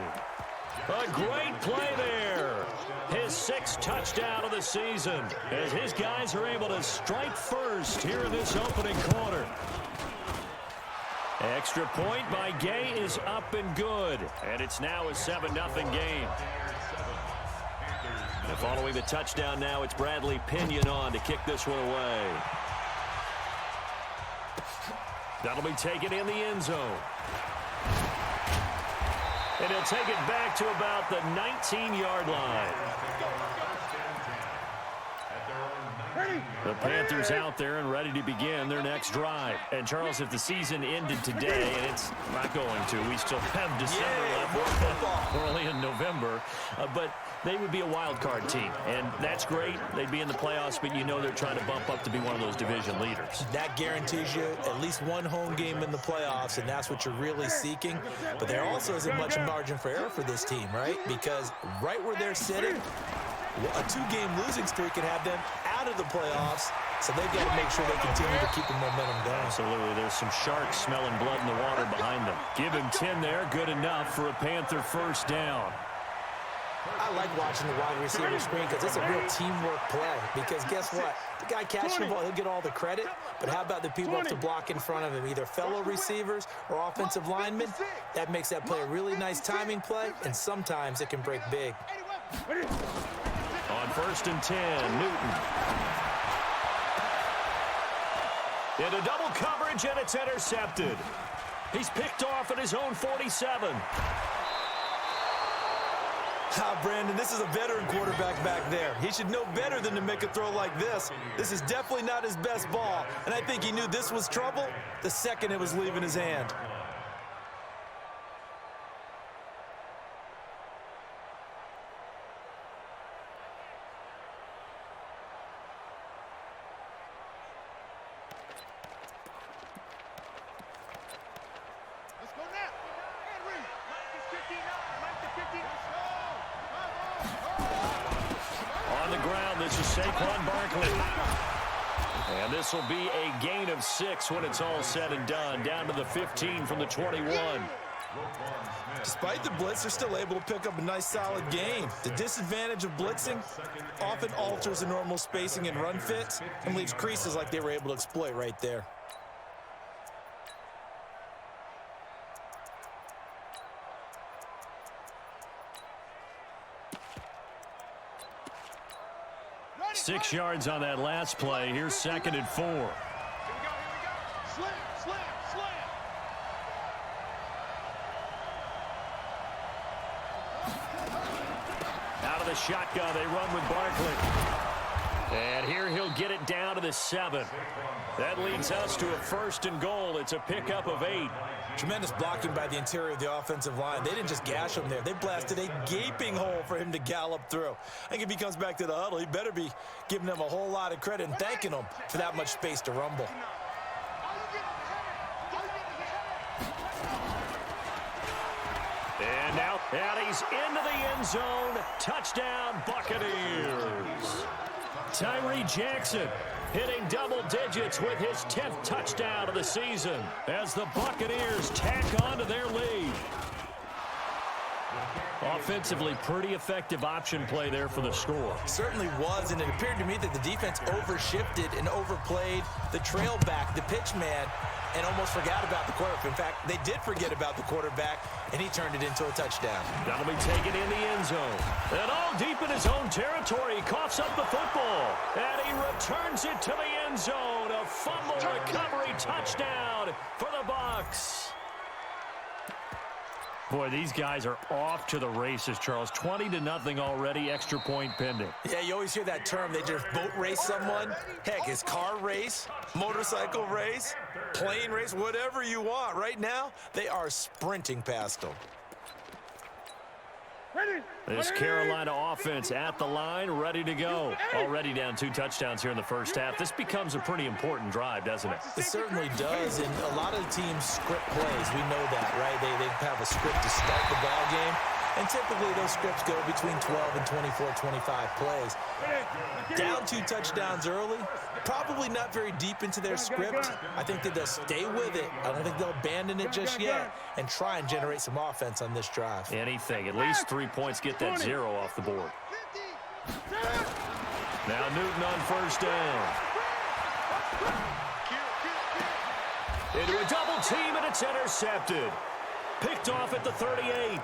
A great play there. His 6th touchdown of the season as his guys are able to strike first here in this opening quarter. Extra point by Gay is up and good. And it's now a 7-0 game. And following the touchdown now, it's Bradley Pinion on to kick this one away. That'll be taken in the end zone. And he'll take it back to about the 19-yard line. The Panthers out there and ready to begin their next drive. And, Charles, if the season ended today, and it's not going to, we still have December left. We're only in November. But they would be a wild card team, and that's great. They'd be in the playoffs, but you know they're trying to bump up to be one of those division leaders. That guarantees you at least one home game in the playoffs, and that's what you're really seeking. But there also isn't much margin for error for this team, right? Because right where they're sitting, a 2-game losing streak could have them out of the playoffs, so they've got to make sure they continue to keep the momentum going. Absolutely. There's some sharks smelling blood in the water behind them. Give him 10 there. Good enough for a Panther 1st down. I like watching the wide receiver screen because it's a real teamwork play. Because guess what? The guy catching the ball, he'll get all the credit. But how about the people up to block in front of him, either fellow receivers or offensive linemen? That makes that play a really nice timing play, and sometimes it can break big. On 1st and 10, Newton. Into double coverage, and it's intercepted. He's picked off at his own 47. Brandon, this is a veteran quarterback back there. He should know better than to make a throw like this. This is definitely not his best ball, and I think he knew this was trouble the second it was leaving his hand. Let's go now. Henry. Mike is 59. Mike is 59. On the ground, this is Saquon Barkley. And this will be a gain of 6 when it's all said and done. Down to the 15 from the 21. Despite the blitz, they're still able to pick up a nice, solid gain. The disadvantage of blitzing often alters the normal spacing and run fits and leaves creases like they were able to exploit right there. Ready, 6 yards on that last play. Here's 2nd and 4. Here we go. Slam, slam, slam. Out of the shotgun, they run with Barkley. And here he'll get it down to the 7. That leads us to a 1st and goal. It's a pickup of 8. Tremendous blocking by the interior of the offensive line. They didn't just gash him there. They blasted a gaping hole for him to gallop through. I think if he comes back to the huddle, he better be giving them a whole lot of credit and thanking them for that much space to rumble. And now, and he's into the end zone. Touchdown, Buccaneers. Tyree Jackson hitting double digits with his 10th touchdown of the season as the Buccaneers tack on to their lead. Offensively, pretty effective option play there for the score. Certainly was, and it appeared to me that the defense overshifted and overplayed the trail back, the pitch man, and almost forgot about the quarterback. In fact, they did forget about the quarterback, and he turned it into a touchdown. That'll be taken in the end zone. And all deep in his own territory, he coughs up the football. And he returns it to the end zone. A fumble recovery touchdown for the Bucs. Boy, these guys are off to the races, Charles. 20-0 already, extra point pending. Yeah, you always hear that term. They just boat race someone. Heck, it's car race, motorcycle race, plane race, whatever you want. Right now, they are sprinting past them. This Carolina offense at the line, ready to go. Already down 2 touchdowns here in the first half. This becomes a pretty important drive, doesn't it? It certainly does, and a lot of the teams script plays. We know that, right? They have a script to start the ball game, and typically those scripts go between 12 and 24, 25 plays. Down 2 touchdowns early, probably not very deep into their script. I think that they'll stay with it. I don't think they'll abandon it just yet and try and generate some offense on this drive. Anything, at least 3 points, get that 0 off the board. Now Newton on first down. Into a double team, and it's intercepted. Picked off at the 38.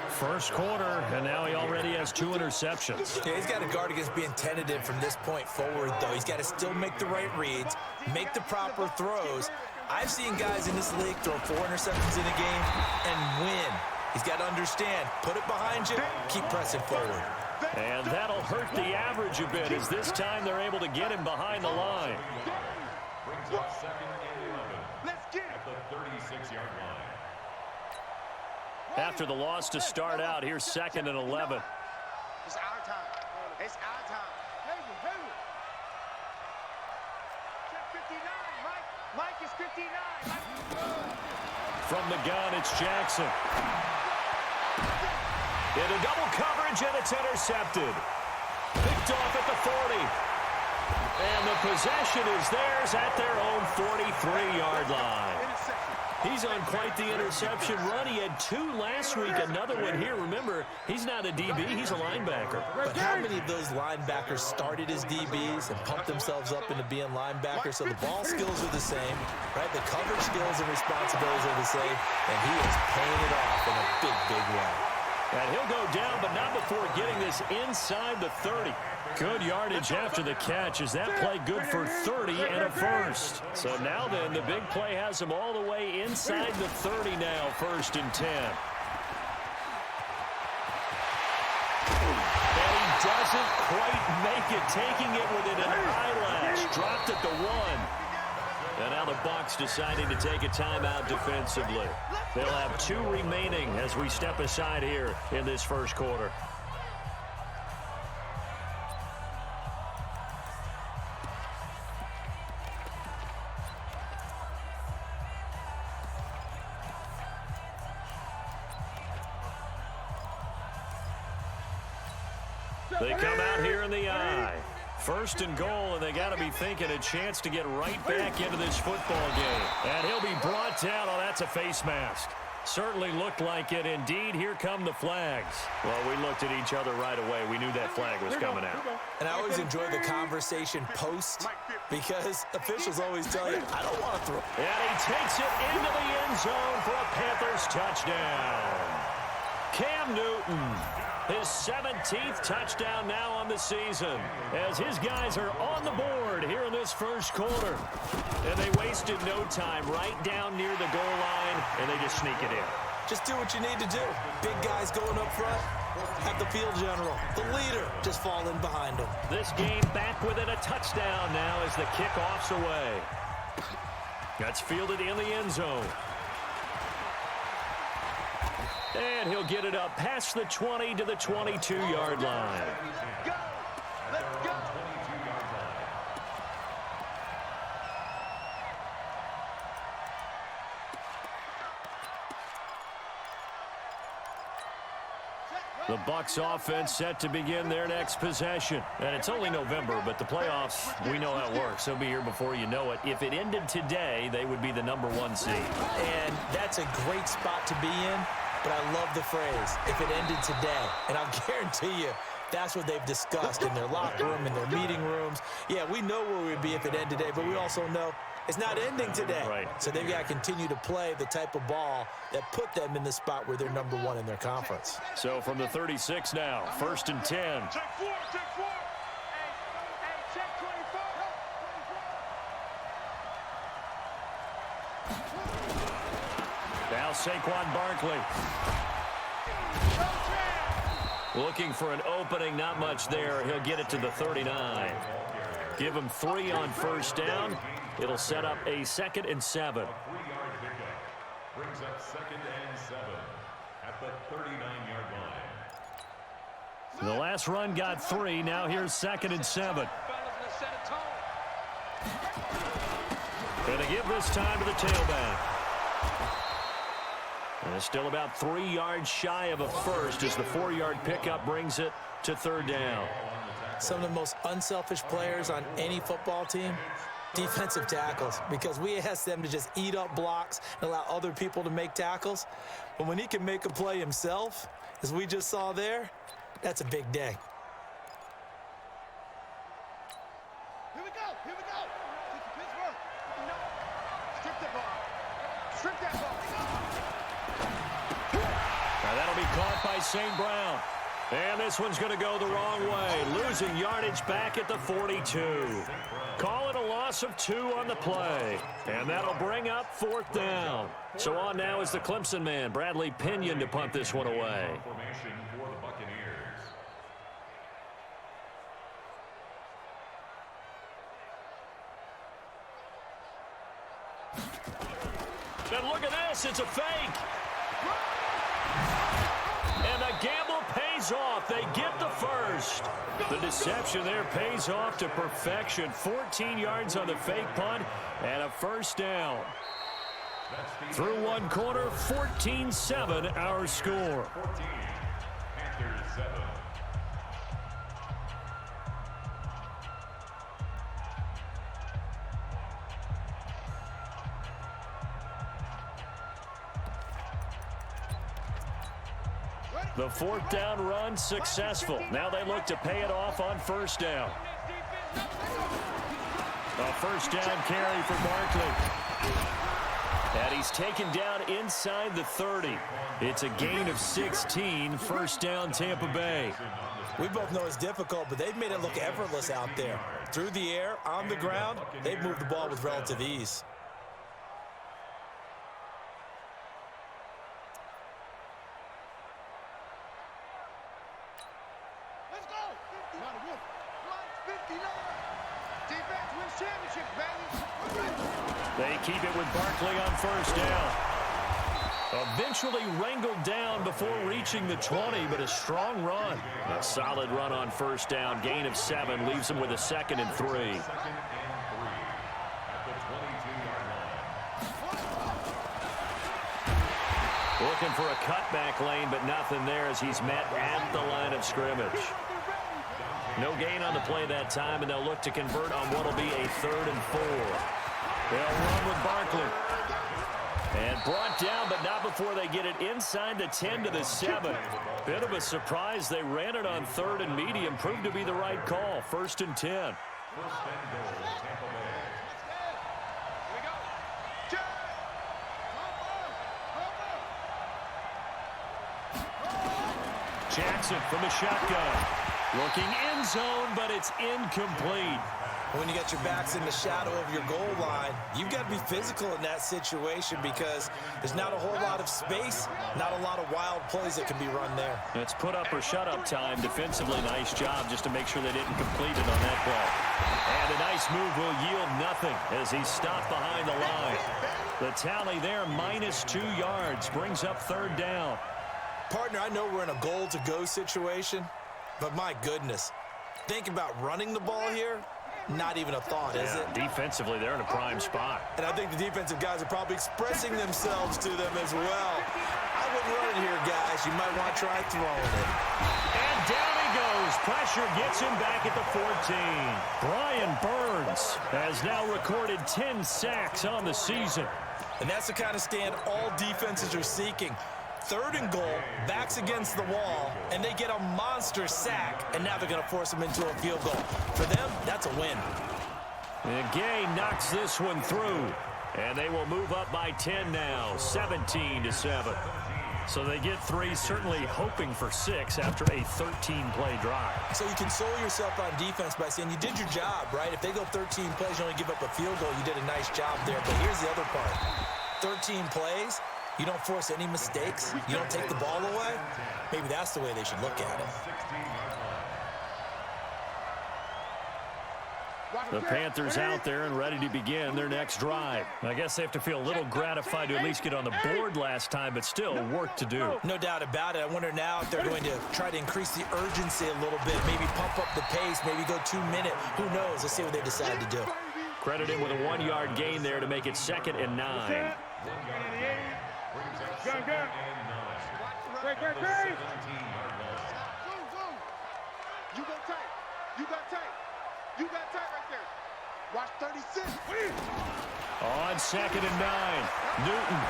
First quarter, and now he already has 2 interceptions. Yeah, he's got to guard against being tentative from this point forward, though. He's got to still make the right reads, make the proper throws. I've seen guys in this league throw 4 interceptions in a game and win. He's got to understand, put it behind you, keep pressing forward. And that'll hurt the average a bit, as this time they're able to get him behind the line. Brings up 2nd and 11. Let's get At the 36-yard line. After the loss to start out, here's 2nd and 11. It's our time. It's our time. Check 59, Mike. Mike is 59. From the gun, it's Jackson. Into double coverage, and it's intercepted. Picked off at the 40. And the possession is theirs at their own 43-yard line. He's on quite the interception run. He had 2 last week, another one here. Remember, he's not a DB, he's a linebacker. But how many of those linebackers started as DBs and pumped themselves up into being linebackers? So the ball skills are the same, right? The coverage skills and responsibilities are the same, and he is paying it off in a big, big way. And he'll go down, but not before getting this inside the 30. Good yardage after the catch. Is that play good for 30 and a first? So now then, the big play has him all the way inside the 30 now, 1st and 10. And he doesn't quite make it, taking it within an eyelash. Dropped at the 1. And now the Bucs deciding to take a timeout defensively. They'll have 2 remaining as we step aside here in this first quarter. They come out here in the eye. 1st and goal, and they got to be thinking a chance to get right back into this football game. And he'll be brought down. Oh, that's a face mask. Certainly looked like it. Indeed, here come the flags. Well, we looked at each other right away. We knew that flag was coming out. And I always enjoy the conversation post because officials always tell you, I don't want to throw. And he takes it into the end zone for a Panthers touchdown. Cam Newton, his 17th touchdown now on the season, as his guys are on the board here in this first quarter. And they wasted no time right down near the goal line, and they just sneak it in. Just do what you need to do. Big guys going up front, have the field general, the leader, just fall in behind them. This game back within a touchdown now as the kickoff's away. That's fielded in the end zone. And he'll get it up past the 20 to the 22-yard line. Go! Let's go! The Bucs offense set to begin their next possession. And it's only November, but the playoffs, we know how it works. They'll be here before you know it. If it ended today, they would be the #1 seed. And that's a great spot to be in, but I love the phrase, if it ended today. And I'll guarantee you, that's what they've discussed in their locker room, in their meeting rooms. Yeah, we know where we'd be if it ended today, but we also know it's not ending today. Right. So they've got to continue to play the type of ball that put them in the spot where they're #1 in their conference. So from the 36 now, 1st and 10. Check 4, check 4. Hey, check 24. Now Saquon Barkley. Looking for an opening, not much there. He'll get it to the 39. Give him 3 on 1st down. It'll set up a 2nd and 7. 3-yard pickup brings up 2nd and 7 at the 39-yard line. The last run got 3. Now here's 2nd and 7. Going to give this time to the tailback. And it's still about 3 yards shy of a first as the 4-yard pickup brings it to 3rd down. Some of the most unselfish players on any football team, defensive tackles, because we ask them to just eat up blocks and allow other people to make tackles. But when he can make a play himself, as we just saw there, that's a big day. Here we go, here we go. Pittsburgh. No. Strip that ball. Strip that ball. Now that'll be caught by St. Brown. And this one's going to go the wrong way, losing yardage back at the 42. Call it a loss of 2 on the play. And that'll bring up 4th down. So on now is the Clemson man, Bradley Pinion, to punt this one away. Formation for the Buccaneers. And look at this, it's a fake. And the gamble pays off. They get the first. The deception there pays off to perfection. 14 yards on the fake punt and a 1st down. Through 1 quarter, 14-7 our score. 14, Panthers 7. The 4th down run successful. Now they look to pay it off on 1st down. A 1st down carry for Barkley. And he's taken down inside the 30. It's a gain of 16, 1st down Tampa Bay. We both know it's difficult, but they've made it look effortless out there. Through the air, on the ground, they've moved the ball with relative ease. Let's go. Line 59. Defense wins championships, baby. They keep it with Barkley on 1st down. Eventually wrangled down before reaching the 20, but a strong run. A solid run on 1st down. Gain of 7 leaves them with a 2nd and 3. 2nd and 3 at the 22-yard line. Looking for a cutback lane, but nothing there as he's met at the line of scrimmage. No gain on the play that time, and they'll look to convert on what will be a 3rd and 4. They'll run with Barkley. And brought down, but not before they get it inside the 10 to the 7. Bit of a surprise. They ran it on 3rd and medium. Proved to be the right call. 1st and 10. 1st and goal, Tampa Bay. Here we go. Jackson from the shotgun. Looking end zone, but it's incomplete. When you got your backs in the shadow of your goal line, you've got to be physical in that situation because there's not a whole lot of space, not a lot of wild plays that can be run there. It's put up or shut up time. Defensively, nice job just to make sure they didn't complete it on that play. And a nice move will yield nothing as he's stopped behind the line. The tally there, -2 yards, brings up 3rd down. Partner, I know we're in a goal-to-go situation, but my goodness, think about running the ball here. Not even a thought, is it? Defensively, they're in a prime spot. And I think the defensive guys are probably expressing themselves to them as well. I wouldn't run it here, guys. You might want to try throwing it. And down he goes. Pressure gets him back at the 14. Brian Burns has now recorded 10 sacks on the season. And that's the kind of stand all defenses are seeking. 3rd and goal, backs against the wall, and they get a monster sack, and now they're going to force them into a field goal. For them, that's a win. And Gay knocks this one through, and they will move up by 10 now, 17 to 7. So they get 3, certainly hoping for 6 after a 13-play drive. So you console yourself on defense by saying you did your job, right? If they go 13 plays, you only give up a field goal, you did a nice job there. But here's the other part. 13 plays, you don't force any mistakes, you don't take the ball away. Maybe that's the way they should look at it. The Panthers out there and ready to begin their next drive. I guess they have to feel a little gratified to at least get on the board last time, but still work to do. No doubt about it. I wonder now if they're going to try to increase the urgency a little bit, maybe pump up the pace, maybe go 2-minute. Who knows? Let's see what they decide to do. Credit him with a 1-yard gain there to make it 2nd and 9. Gun. Great. You go tight. You got tight right there. Watch 36. On 2nd and 9. Newton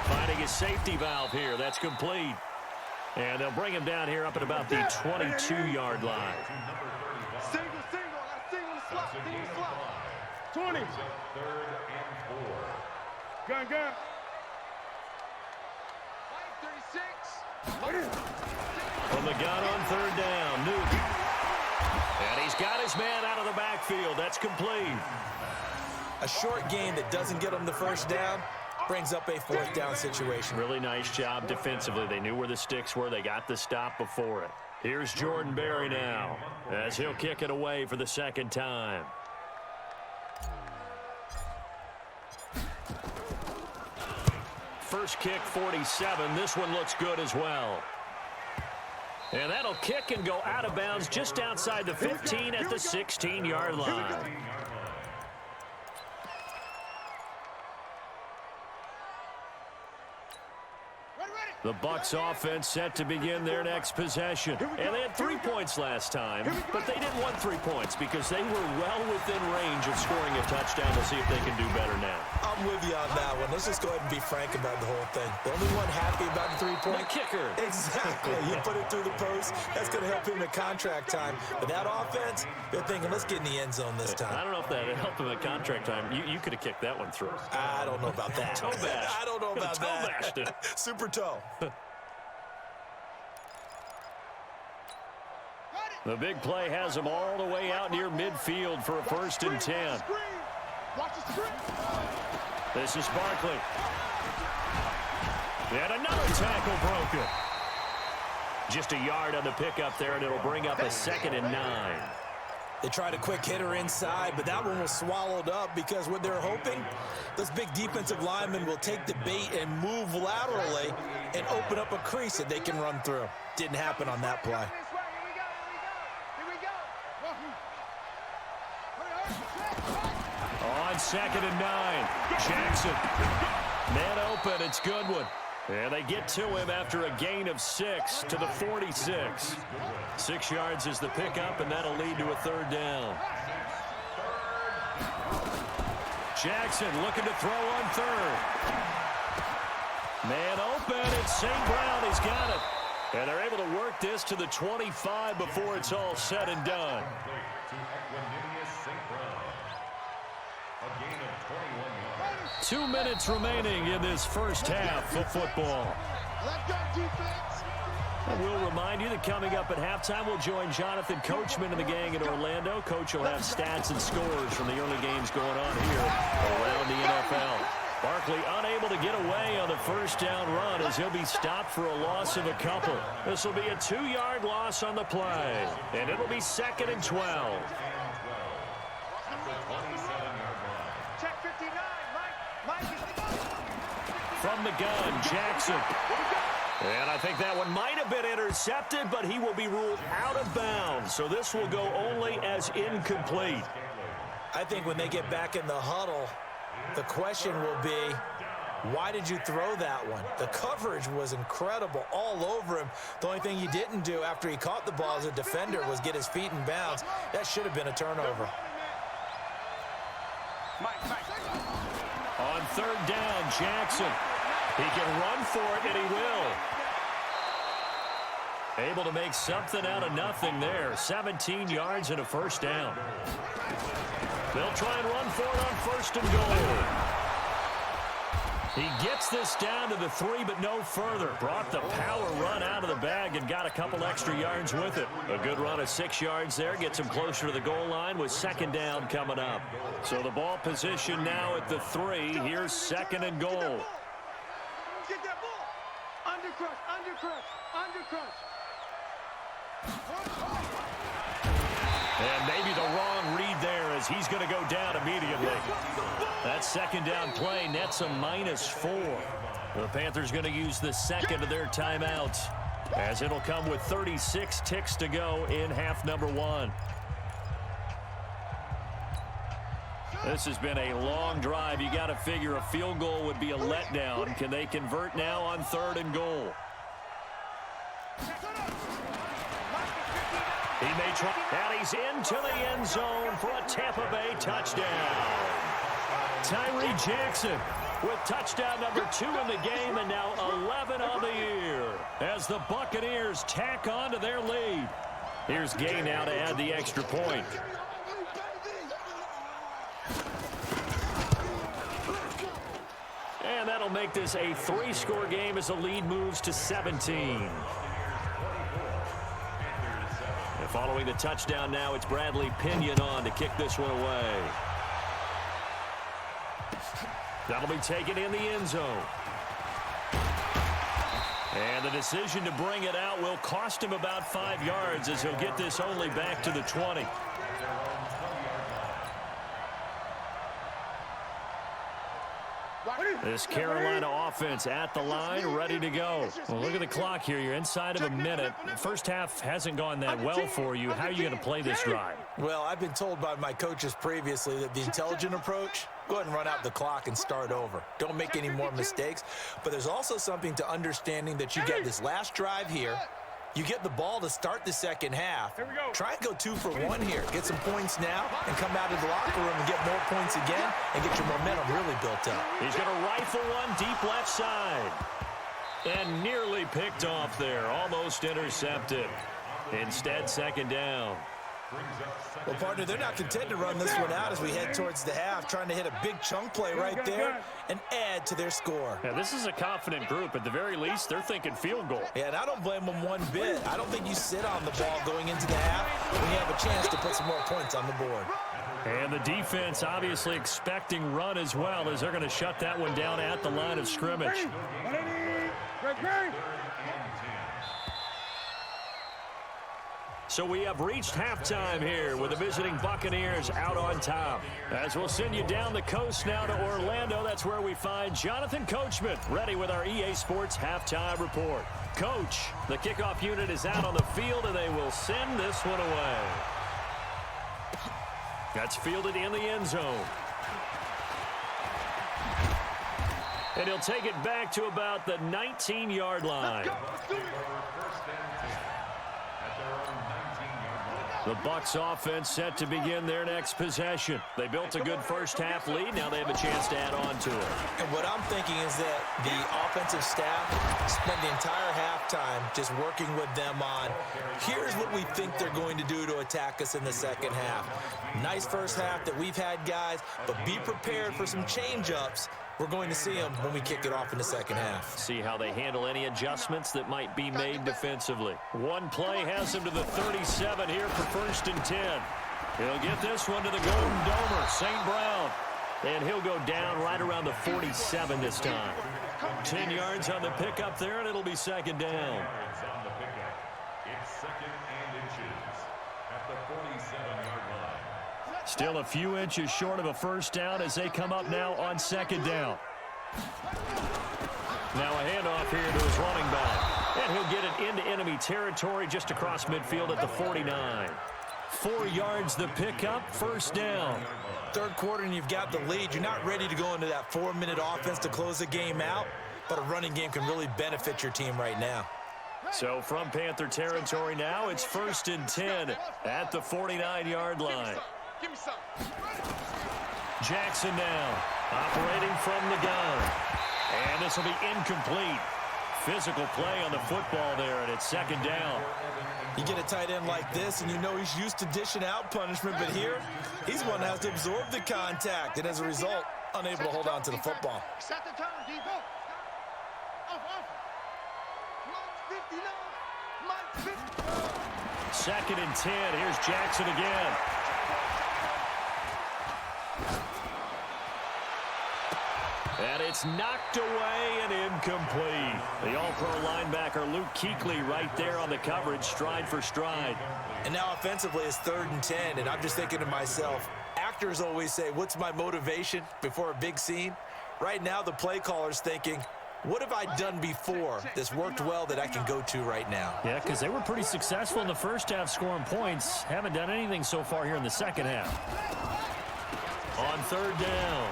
finding his safety valve here. That's complete. And they'll bring him down here up at about the 22-yard line. Single. I single slot. 20. 3rd and 4. Gun. 36. From the gun on 3rd down, Newton. And he's got his man out of the backfield. That's complete. A short game that doesn't get them the 1st down brings up a 4th down situation. Really nice job defensively. They knew where the sticks were. They got the stop before it. Here's Jordan Berry now as he'll kick it away for the 2nd time. First kick, 47. This one looks good as well. And that'll kick and go out of bounds just outside the 15 at the 16-yard line. The Bucs offense set to begin their next possession. And they had 3 points last time, but they didn't want 3 points because they were well within range of scoring a touchdown. We'll see if they can do better now. I'm with you on that one. Let's just go ahead and be frank about the whole thing. The only one happy about the 3-point? The kicker. Exactly. You put it through the post. That's going to help him at contract time. But that offense, they're thinking, let's get in the end zone this time. I don't know if that helped him at contract time. You could have kicked that one through. I don't know about that. Toe bash. I don't know about that. Toe bashed it. Super toe. The big play has him all the way out near midfield for a 1st and 10. Watch the screen. This is Barkley. And another tackle broken. Just a yard on the pickup there, and it'll bring up a 2nd and 9. They tried a quick hitter inside, but that one was swallowed up because what they're hoping, this big defensive lineman will take the bait and move laterally and open up a crease that they can run through. Didn't happen on that play. On 2nd and 9, Jackson. Man open, it's Goodwin. And they get to him after a gain of 6 to the 46. 6 yards is the pickup, and that'll lead to a 3rd down. Jackson looking to throw on third. Man open, it's St. Brown. He's got it. And they're able to work this to the 25 before it's all said and done. To Equanimous St. Brown. A gain of 21 yards. 2 minutes remaining in this first half of football. Let's go, defense. And we'll remind you that coming up at halftime, we'll join Jonathan Coachman and the gang in Orlando. Coach will have stats and scores from the early games going on here around the NFL. Barkley unable to get away on the first down run as he'll be stopped for a loss of a couple. This will be a 2-yard loss on the play, and it'll be 2nd and 12. Check 59, Mike. From the gun, Jackson. And I think that one might have been intercepted, but he will be ruled out of bounds. So this will go only as incomplete. I think when they get back in the huddle, the question will be, why did you throw that one? The coverage was incredible all over him. The only thing he didn't do after he caught the ball as a defender was get his feet in bounds. That should have been a turnover. On third down, Jackson. He can run for it, and he will. Able to make something out of nothing there. 17 yards and a first down. They'll try and run for it on 1st and goal. He gets this down to the 3, but no further. Brought the power run out of the bag and got a couple extra yards with it. A good run of 6 yards there. Gets him closer to the goal line with 2nd down coming up. So the ball position now at the 3. Here's 2nd and goal. Get that ball. Undercrush. And maybe the wrong read there as he's going to go down immediately. That 2nd down play nets a -4. The Panthers going to use the 2nd of their timeouts as it'll come with 36 ticks to go in half number 1. This has been a long drive. You got to figure a field goal would be a letdown. Can they convert now on 3rd and goal? He may try, and he's into the end zone for a Tampa Bay touchdown. Tyree Jackson with touchdown number 2 in the game, and now 11 on the year as the Buccaneers tack on to their lead. Here's Gay now to add the extra point. And that'll make this a 3-score game as the lead moves to 17. And following the touchdown now, it's Bradley Pinion on to kick this one away. That'll be taken in the end zone. And the decision to bring it out will cost him about 5 yards as he'll get this only back to the 20. This Carolina offense at the line, ready to go. Well, look at the clock here. You're inside of a minute. The first half hasn't gone that well for you. How are you going to play this drive? Well, I've been told by my coaches previously that the intelligent approach, go ahead and run out the clock and start over. Don't make any more mistakes. But there's also something to understanding that you get this last drive here. You get the ball to start the second half. Try and go 2 for 1 here. Get some points now and come out of the locker room and get more points again and get your momentum really built up. He's going to rifle one deep left side. And nearly picked off there. Almost intercepted. Instead, 2nd down. Well, partner, they're not content to run this one out as we head towards the half, trying to hit a big chunk play right there and add to their score. Yeah, this is a confident group. At the very least, they're thinking field goal. Yeah, and I don't blame them one bit. I don't think you sit on the ball going into the half when you have a chance to put some more points on the board. And the defense obviously expecting run as well as they're going to shut that one down at the line of scrimmage. So we have reached halftime here with the visiting Buccaneers out on top. As we'll send you down the coast now to Orlando, that's where we find Jonathan Coachman ready with our EA Sports halftime report. Coach, the kickoff unit is out on the field and they will send this one away. That's fielded in the end zone. And he'll take it back to about the 19-yard line. The Bucs offense set to begin their next possession. They built a good first-half lead. Now they have a chance to add on to it. And what I'm thinking is that the offensive staff spent the entire halftime just working with them on, here's what we think they're going to do to attack us in the second half. Nice first half that we've had, guys, but be prepared for some change-ups. We're going to see them when we kick it off in the second half. See how they handle any adjustments that might be made defensively. One play has him to the 37 here for 1st and 10. He'll get this one to the Golden Domer, St. Brown. And he'll go down right around the 47 this time. 10 yards on the pickup there, and it'll be second down. It's 2nd and inches at the 47-yard line. Still a few inches short of a first down as they come up now on second down. Now a handoff here to his running back. And he'll get it into enemy territory just across midfield at the 49. 4 yards the pickup, first down. Third quarter and you've got the lead. You're not ready to go into that 4-minute offense to close the game out, but a running game can really benefit your team right now. So from Panther territory now, it's 1st and 10 at the 49-yard line. Give me some. Jackson now operating from the gun. And this will be incomplete. Physical play on the football there, and it's second down. You get a tight end like this, and you know he's used to dishing out punishment, but here, he's one that has to absorb the contact, and as a result, unable to hold on to the football. Set the tone, Debo. Off. Mike 59. Mike 50. 2nd and 10. Here's Jackson again. And it's knocked away and incomplete. The all-pro linebacker Luke Kuechly right there on the coverage, stride for stride. And now offensively it's 3rd and 10, and I'm just thinking to myself, actors always say, what's my motivation before a big scene? Right now the play caller's thinking, what have I done before that's worked well that I can go to right now? Yeah, because they were pretty successful in the first half scoring points. Haven't done anything so far here in the second half. On 3rd down.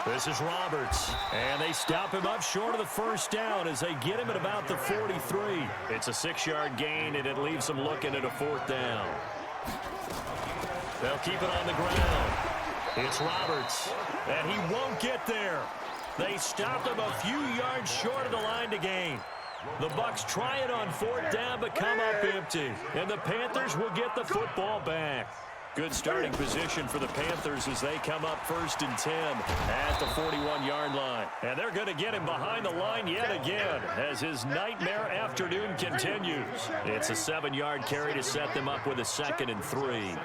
This is Roberts, and they stop him up short of the first down as they get him at about the 43. It's a 6-yard gain, and it leaves them looking at a 4th down. They'll keep it on the ground. It's Roberts, and he won't get there. They stopped him a few yards short of the line to gain. The Bucs try it on 4th down, but come up empty, and the Panthers will get the football back. Good starting position for the Panthers as they come up 1st and 10 at the 41-yard line. And they're going to get him behind the line yet again as his nightmare afternoon continues. It's a 7-yard carry to set them up with a 2nd and 3. They'll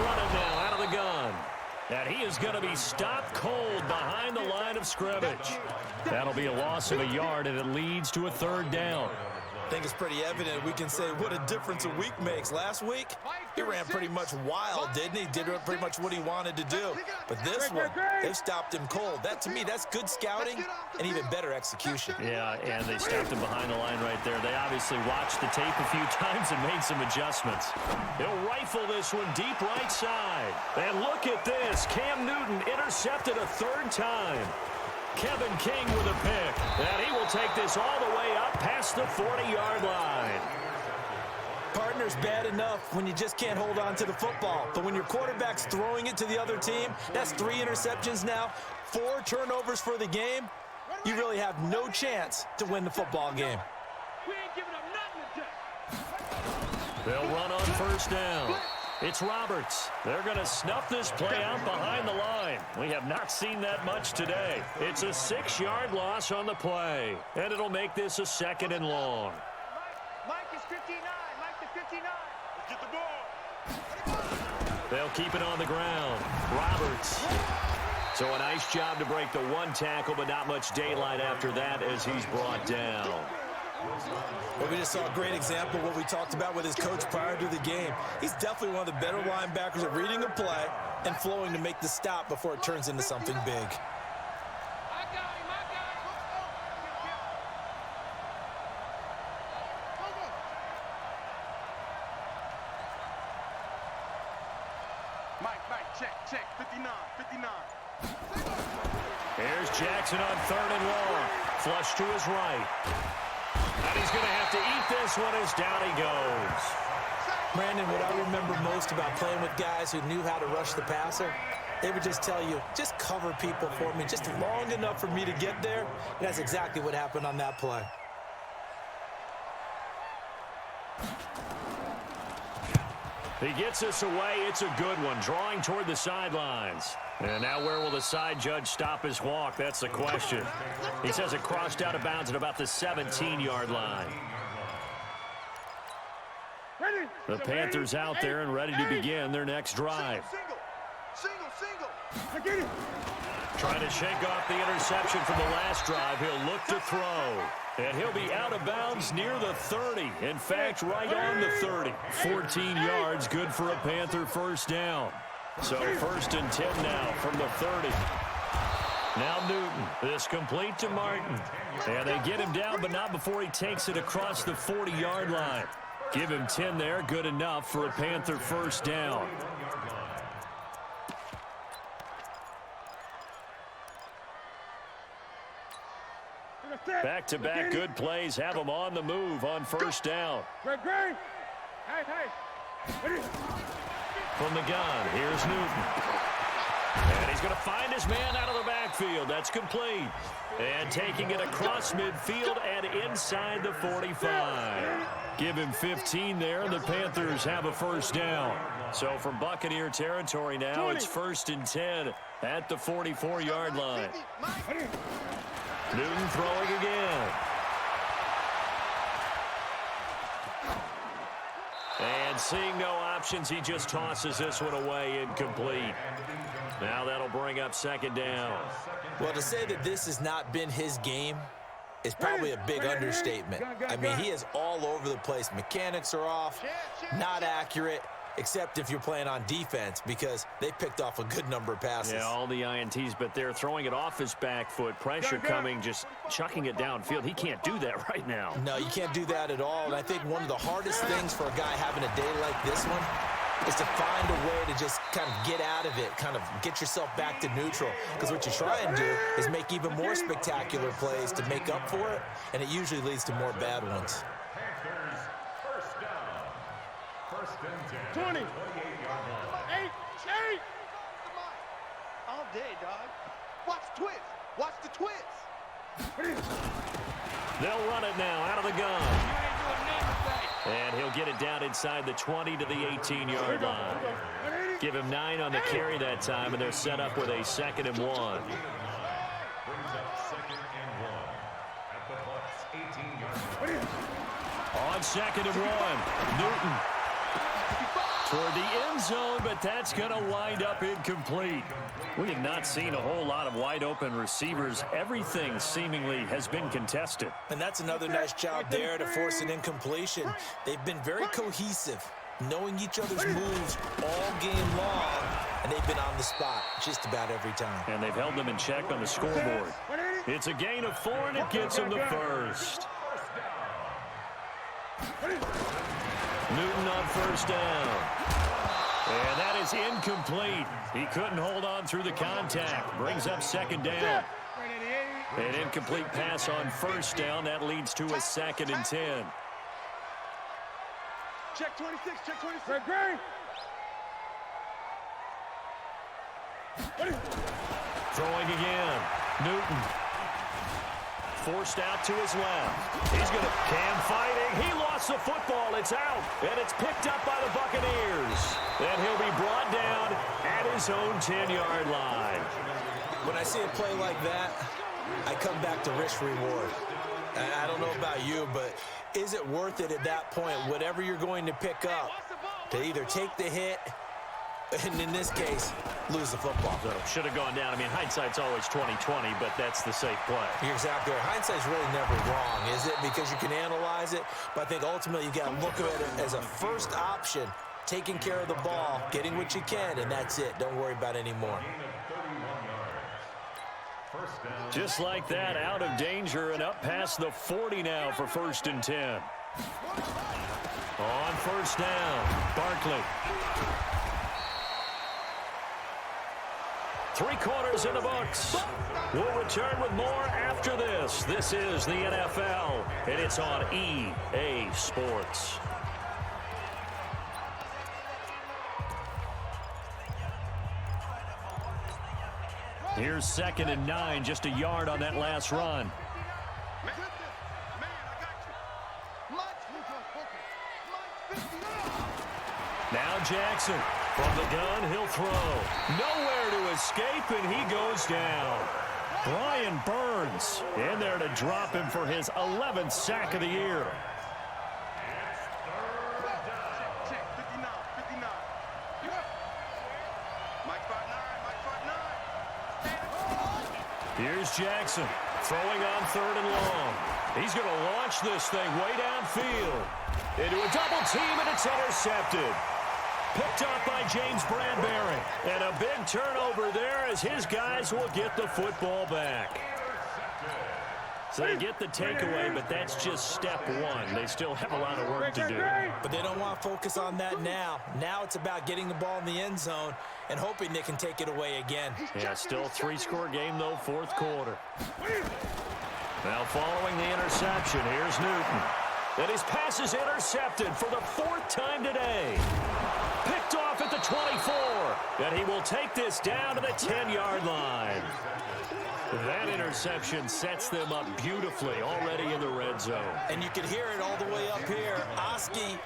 run it now out of the gun. And he is going to be stopped cold behind the line of scrimmage. That'll be a loss of a yard, and it leads to a 3rd down. I think it's pretty evident. We can say what a difference a week makes. Last week, he ran pretty much wild, didn't he? Did pretty much what he wanted to do. But this one, they've stopped him cold. That, to me, that's good scouting and even better execution. Yeah, and they stopped him behind the line right there. They obviously watched the tape a few times and made some adjustments. He'll rifle this one deep right side. And look at this. Cam Newton intercepted a 3rd time. Kevin King with a pick, and he will take this all the way up past the 40-yard line. Partner's bad enough when you just can't hold on to the football. But when your quarterback's throwing it to the other team, that's 3 interceptions now, 4 turnovers for the game. You really have no chance to win the football game. We ain't giving up nothing today. They'll run on 1st down. It's Roberts. They're going to snuff this play out behind the line. We have not seen that much today. It's a 6-yard loss on the play, and it'll make this a 2nd and long. Mike is 59. Mike the 59. Let's get the ball. They'll keep it on the ground. Roberts. So a nice job to break the 1 tackle, but not much daylight after that as he's brought down. Well, we just saw a great example of what we talked about with his coach prior to the game. He's definitely one of the better linebackers at reading a play and flowing to make the stop before it turns into something big. I got him. Mike, check. 59. Here's Jackson on 3rd and long. Flush to his right. And he's going to have to eat this one as down he goes. Brandon, what I remember most about playing with guys who knew how to rush the passer, they would just tell you, just cover people for me, just long enough for me to get there. And that's exactly what happened on that play. He gets us away. It's a good one, drawing toward the sidelines. And now where will the side judge stop his walk? That's the question. He says it crossed out of bounds at about the 17-yard line. The Panthers out there and ready to begin their next drive. Single. Trying to shake off the interception from the last drive. He'll look to throw. And he'll be out of bounds near the 30. In fact, right on the 30. 14 yards, good for a Panther first down. So 1st and 10 now from the 30. Now Newton. This complete to Martin. And they get him down, but not before he takes it across the 40-yard line. Give him 10 there. Good enough for a Panther first down. Back-to-back good plays have him on the move on first down. Hey. From the gun, here's Newton. And he's going to find his man out of the backfield. That's complete. And taking it across midfield and inside the 45. Give him 15 there, and the Panthers have a first down. So from Buccaneer territory now, it's 1st and 10 at the 44-yard line. Newton throwing again. And seeing no options, he just tosses this one away, incomplete. Now that'll bring up 2nd down. Well, to say that this has not been his game is probably a big understatement. I mean, he is all over the place. Mechanics are off, not accurate, except if you're playing on defense, because they picked off a good number of passes. Yeah, all the INTs, but they're throwing it off his back foot. Pressure coming, just chucking it downfield. He can't do that right now. No, you can't do that at all. And I think one of the hardest things for a guy having a day like this one is to find a way to just kind of get out of it, kind of get yourself back to neutral. Because what you try and do is make even more spectacular plays to make up for it, and it usually leads to more bad ones. Panthers first down. 1st and 10. 20. 8. All day, dog. Watch twist. Watch the twist. They'll run it now out of the gun. And he'll get it down inside the 20 to the 18-yard line. Give him 9 on the carry that time, and they're set up with a 2nd and 1. Brings up 2nd and 1 at the Bucs' 18-yard line. On 2nd and 1, Newton toward the end zone, but that's going to wind up incomplete. We have not seen a whole lot of wide-open receivers. Everything seemingly has been contested. And that's another nice job there to force an incompletion. They've been very cohesive, knowing each other's moves all game long, and they've been on the spot just about every time. And they've held them in check on the scoreboard. It's a gain of 4, and it gets them the first. Newton on first down. And that is incomplete. He couldn't hold on through the contact. Brings up 2nd down. An incomplete pass on first down. That leads to a 2nd and 10. Check 26. Check 26. Throwing again. Newton. Forced out to his left. He's going to Cam fighting. He lost the football. It's out. And it's picked up by the Buccaneers. And he'll be brought down at his own 10-yard line. When I see a play like that, I come back to risk reward. I don't know about you, but is it worth it at that point, whatever you're going to pick up, to either take the hit, and in this case, lose the football? So should have gone down. I mean, hindsight's always 20/20, but that's the safe play. You're exactly right. Hindsight's really never wrong, is it? Because you can analyze it, but I think ultimately you got to look at it as a first option, taking care of the ball, getting what you can, and that's it. Don't worry about any more. Just like that, out of danger and up past the 40 now for 1st and 10. On first down, Barkley. 3 quarters in the books. We'll return with more after this. This is the NFL, and it's on EA Sports. Here's 2nd and 9, just a yard on that last run. Now Jackson. From the gun, he'll throw. Nowhere to escape, and he goes down. Brian Burns in there to drop him for his 11th sack of the year. Here's Jackson throwing on 3rd and long. He's going to launch this thing way downfield. Into a double team, and it's intercepted. Picked up by James Bradbury. And a big turnover there as his guys will get the football back. So they get the takeaway, but that's just step one. They still have a lot of work to do. But they don't want to focus on that now. Now it's about getting the ball in the end zone and hoping they can take it away again. Yeah, still a 3-score game, though, 4th quarter. Now following the interception, here's Newton. And his pass is intercepted for the 4th time today. Picked off at the 24. And he will take this down to the 10-yard line. That interception sets them up beautifully already in the red zone. And you can hear it all the way up here. Oski,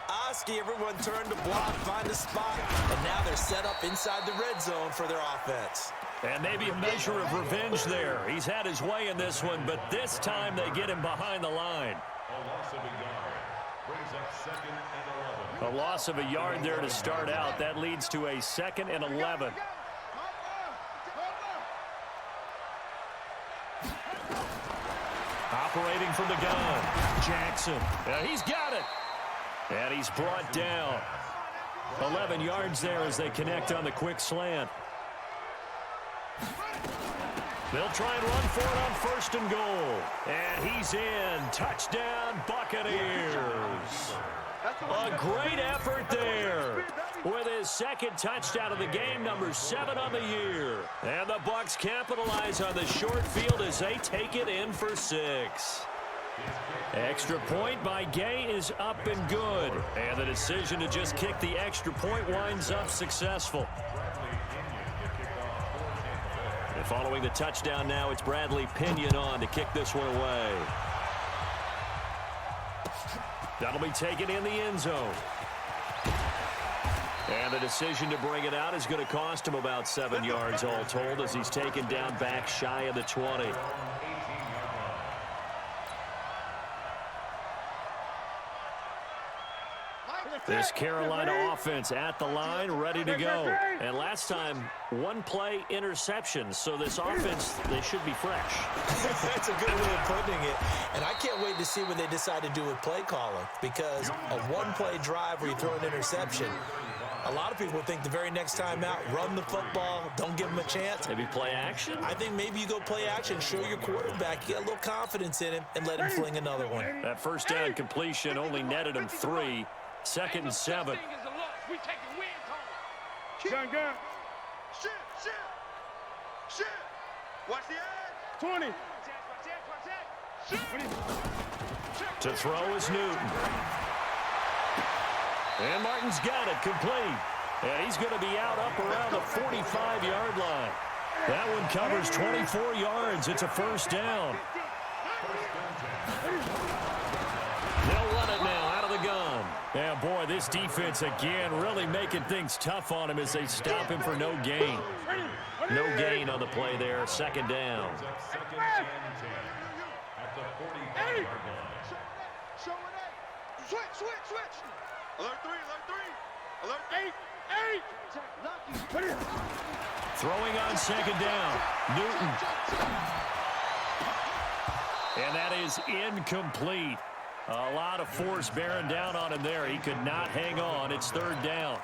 everyone turned to block, find a spot. And now they're set up inside the red zone for their offense. And maybe a measure of revenge there. He's had his way in this one, but this time they get him behind the line. A loss of a yard there to start out. That leads to a 2nd and 11. Operating from the gun, Jackson. He's got it. And he's brought down. 11 yards there as they connect on the quick slant. They'll try and run for it on 1st and goal. And he's in. Touchdown, Buccaneers. A great effort there with his 2nd touchdown of the game, number 7 on the year. And the Bucs capitalize on the short field as they take it in for 6. Extra point by Gay is up and good. And the decision to just kick the extra point winds up successful. And following the touchdown now, it's Bradley Pinion on to kick this one away. That'll be taken in the end zone. And the decision to bring it out is going to cost him about 7 yards all told as he's taken down back shy of the 20. This Carolina offense at the line, ready to go. And last time, 1-play interception. So this offense, they should be fresh. That's a good way of putting it. And I can't wait to see what they decide to do with play calling. Because a 1-play drive where you throw an interception, a lot of people think the very next time out, run the football, don't give them a chance. Maybe play action? I think maybe you go play action, show your quarterback, you get a little confidence in him, and let him fling another one. That 1st down completion only netted him 3. 2nd and 7. Gun. Shit. Watch the edge. 20. To throw is Newton. And Martin's got it complete. And he's going to be out up around the 45-yard line. That one covers 24 yards. It's a 1st down. They'll run it now out of the gun. Yeah, boy, this defense again really making things tough on him as they stop him for no gain. No gain on the play there. 2nd down. Switch. Alert 3. Alert 8. Throwing on 2nd down. Newton. And that is incomplete. A lot of force bearing down on him there. He could not hang on. It's 3rd down.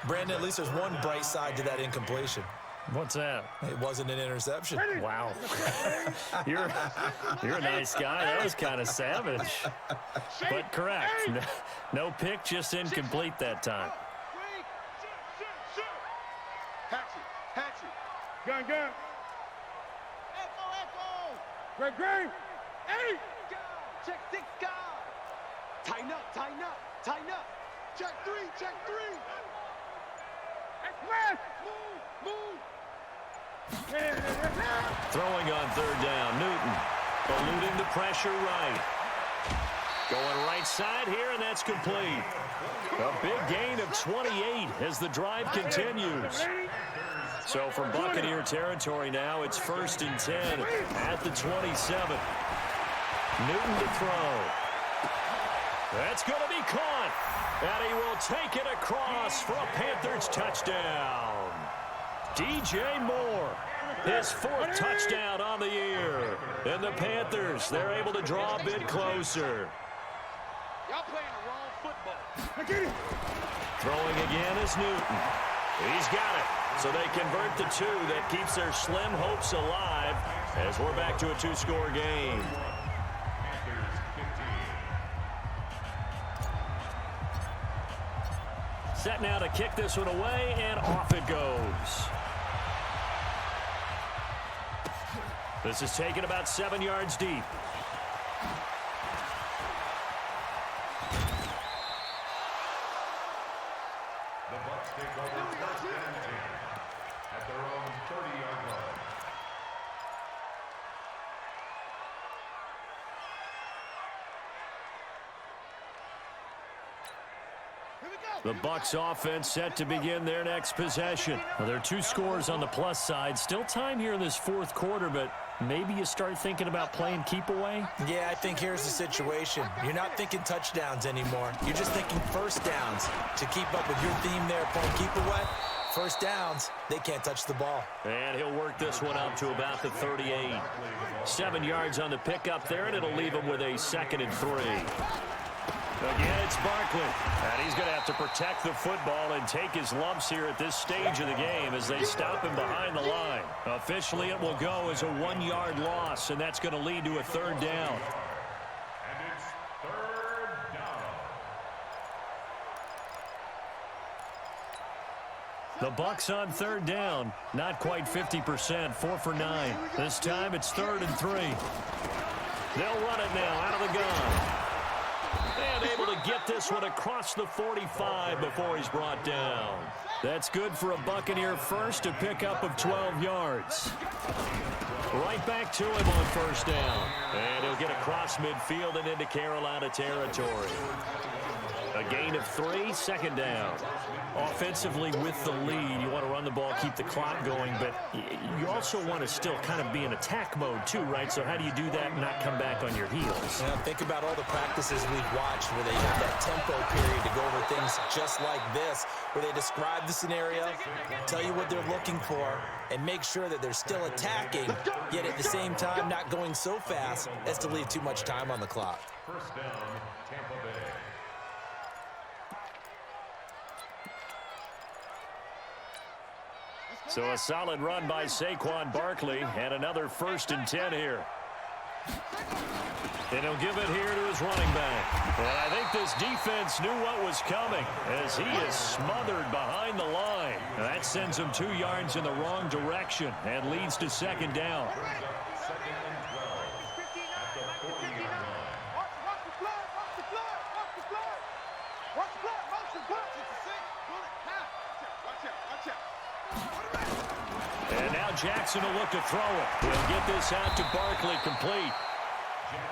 Brandon, at least there's one bright side to that incompletion. What's that? It wasn't an interception. Wow. You're a nice guy. That was kind of savage. But correct. No pick, just incomplete that time. Hatchet. Gun, gun. Echo, echo. Great, great. 8. Check 6 guard. Tighten up, tighten up, tighten up. Check 3, check 3. Express. Move. Throwing on third down, Newton. Eluding the pressure right. Going right side here, and that's complete. A big gain of 28 as the drive continues. So from Buccaneer territory now, it's 1st and 10 at the 27. Newton to throw. That's going to be caught. And he will take it across for a Panthers touchdown. DJ Moore, his 4th touchdown on the year. And the Panthers, they're able to draw a bit closer. Y'all playing the wrong football. Throwing again is Newton. He's got it. So they convert the 2. That keeps their slim hopes alive as we're back to a 2-score game. Set now to kick this one away, and off it goes. This is taken about 7 yards deep. The Bucs take over 1st and 10 at their own 30-yard line. The Bucs offense set to begin their next possession. Well, there are 2 scores on the plus side. Still time here in this 4th quarter, but maybe you start thinking about playing keep away? Yeah, I think here's the situation. You're not thinking touchdowns anymore. You're just thinking first downs. To keep up with your theme there, playing keep away, first downs, they can't touch the ball. And he'll work this one up to about the 38. 7 yards on the pickup there, and it'll leave him with a 2nd and 3. Again, it's Barkley. And he's going to have to protect the football and take his lumps here at this stage of the game as they stop him behind the line. Officially, it will go as a 1-yard loss, and that's going to lead to a 3rd down. And it's 3rd down. The Bucs on 3rd down. Not quite 50%, 4 for 9. This time it's 3rd and 3. They'll run it now out of the gun. And able to get this one across the 45 before he's brought down. That's good for a Buccaneer first, a pickup of 12 yards. Right back to him on 1st down. And he'll get across midfield and into Carolina territory. A gain of 3, 2nd down. Offensively with the lead, you want to run the ball, keep the clock going, but you also want to still kind of be in attack mode too, right? So how do you do that and not come back on your heels? Yeah, think about all the practices we've watched where they have that tempo period to go over things just like this, where they describe the scenario, tell you what they're looking for, and make sure that they're still attacking, yet at the same time not going so fast as to leave too much time on the clock. 1st down, Tampa Bay. So a solid run by Saquon Barkley and another 1st and 10 here. And he'll give it here to his running back. And I think this defense knew what was coming as he is smothered behind the line. And that sends him 2 yards in the wrong direction and leads to 2nd down. 2nd and 12 at the 40-yard line. Watch the flood, watch the flood, watch the flood. Watch the flood, watch the flood. Watch out, watch out. And now Jackson will look to throw it. He'll get this out to Barkley, complete.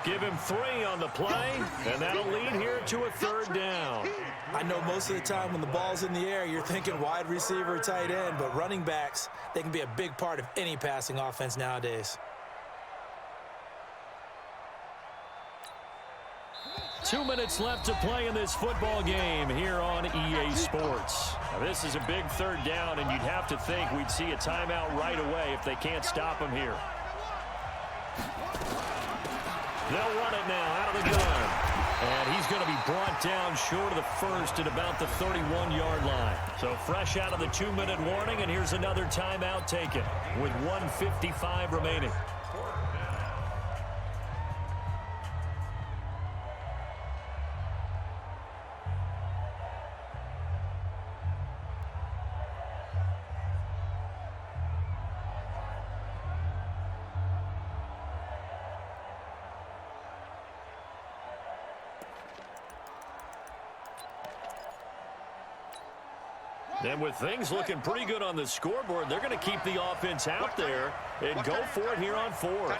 Give him 3 on the play, and that'll lead here to a 3rd down. I know most of the time when the ball's in the air, you're thinking wide receiver, tight end, but running backs, they can be a big part of any passing offense nowadays. 2 minutes left to play in this football game here on EA Sports. Now, this is a big 3rd down, and you'd have to think we'd see a timeout right away if they can't stop him here. They'll run it now out of the gun. And he's going to be brought down short of the 1st at about the 31-yard line. So fresh out of the 2-minute warning, and here's another timeout taken with 1:55 remaining. And with things looking pretty good on the scoreboard, they're going to keep the offense out there and go for it here on fourth.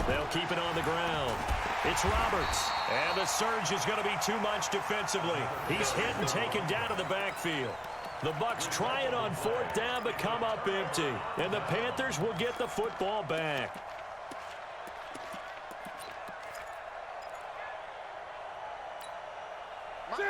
They'll keep it on the ground. It's Roberts. And the surge is going to be too much defensively. He's hit and taken down to the backfield. The Bucs try it on fourth down but come up empty. And the Panthers will get the football back.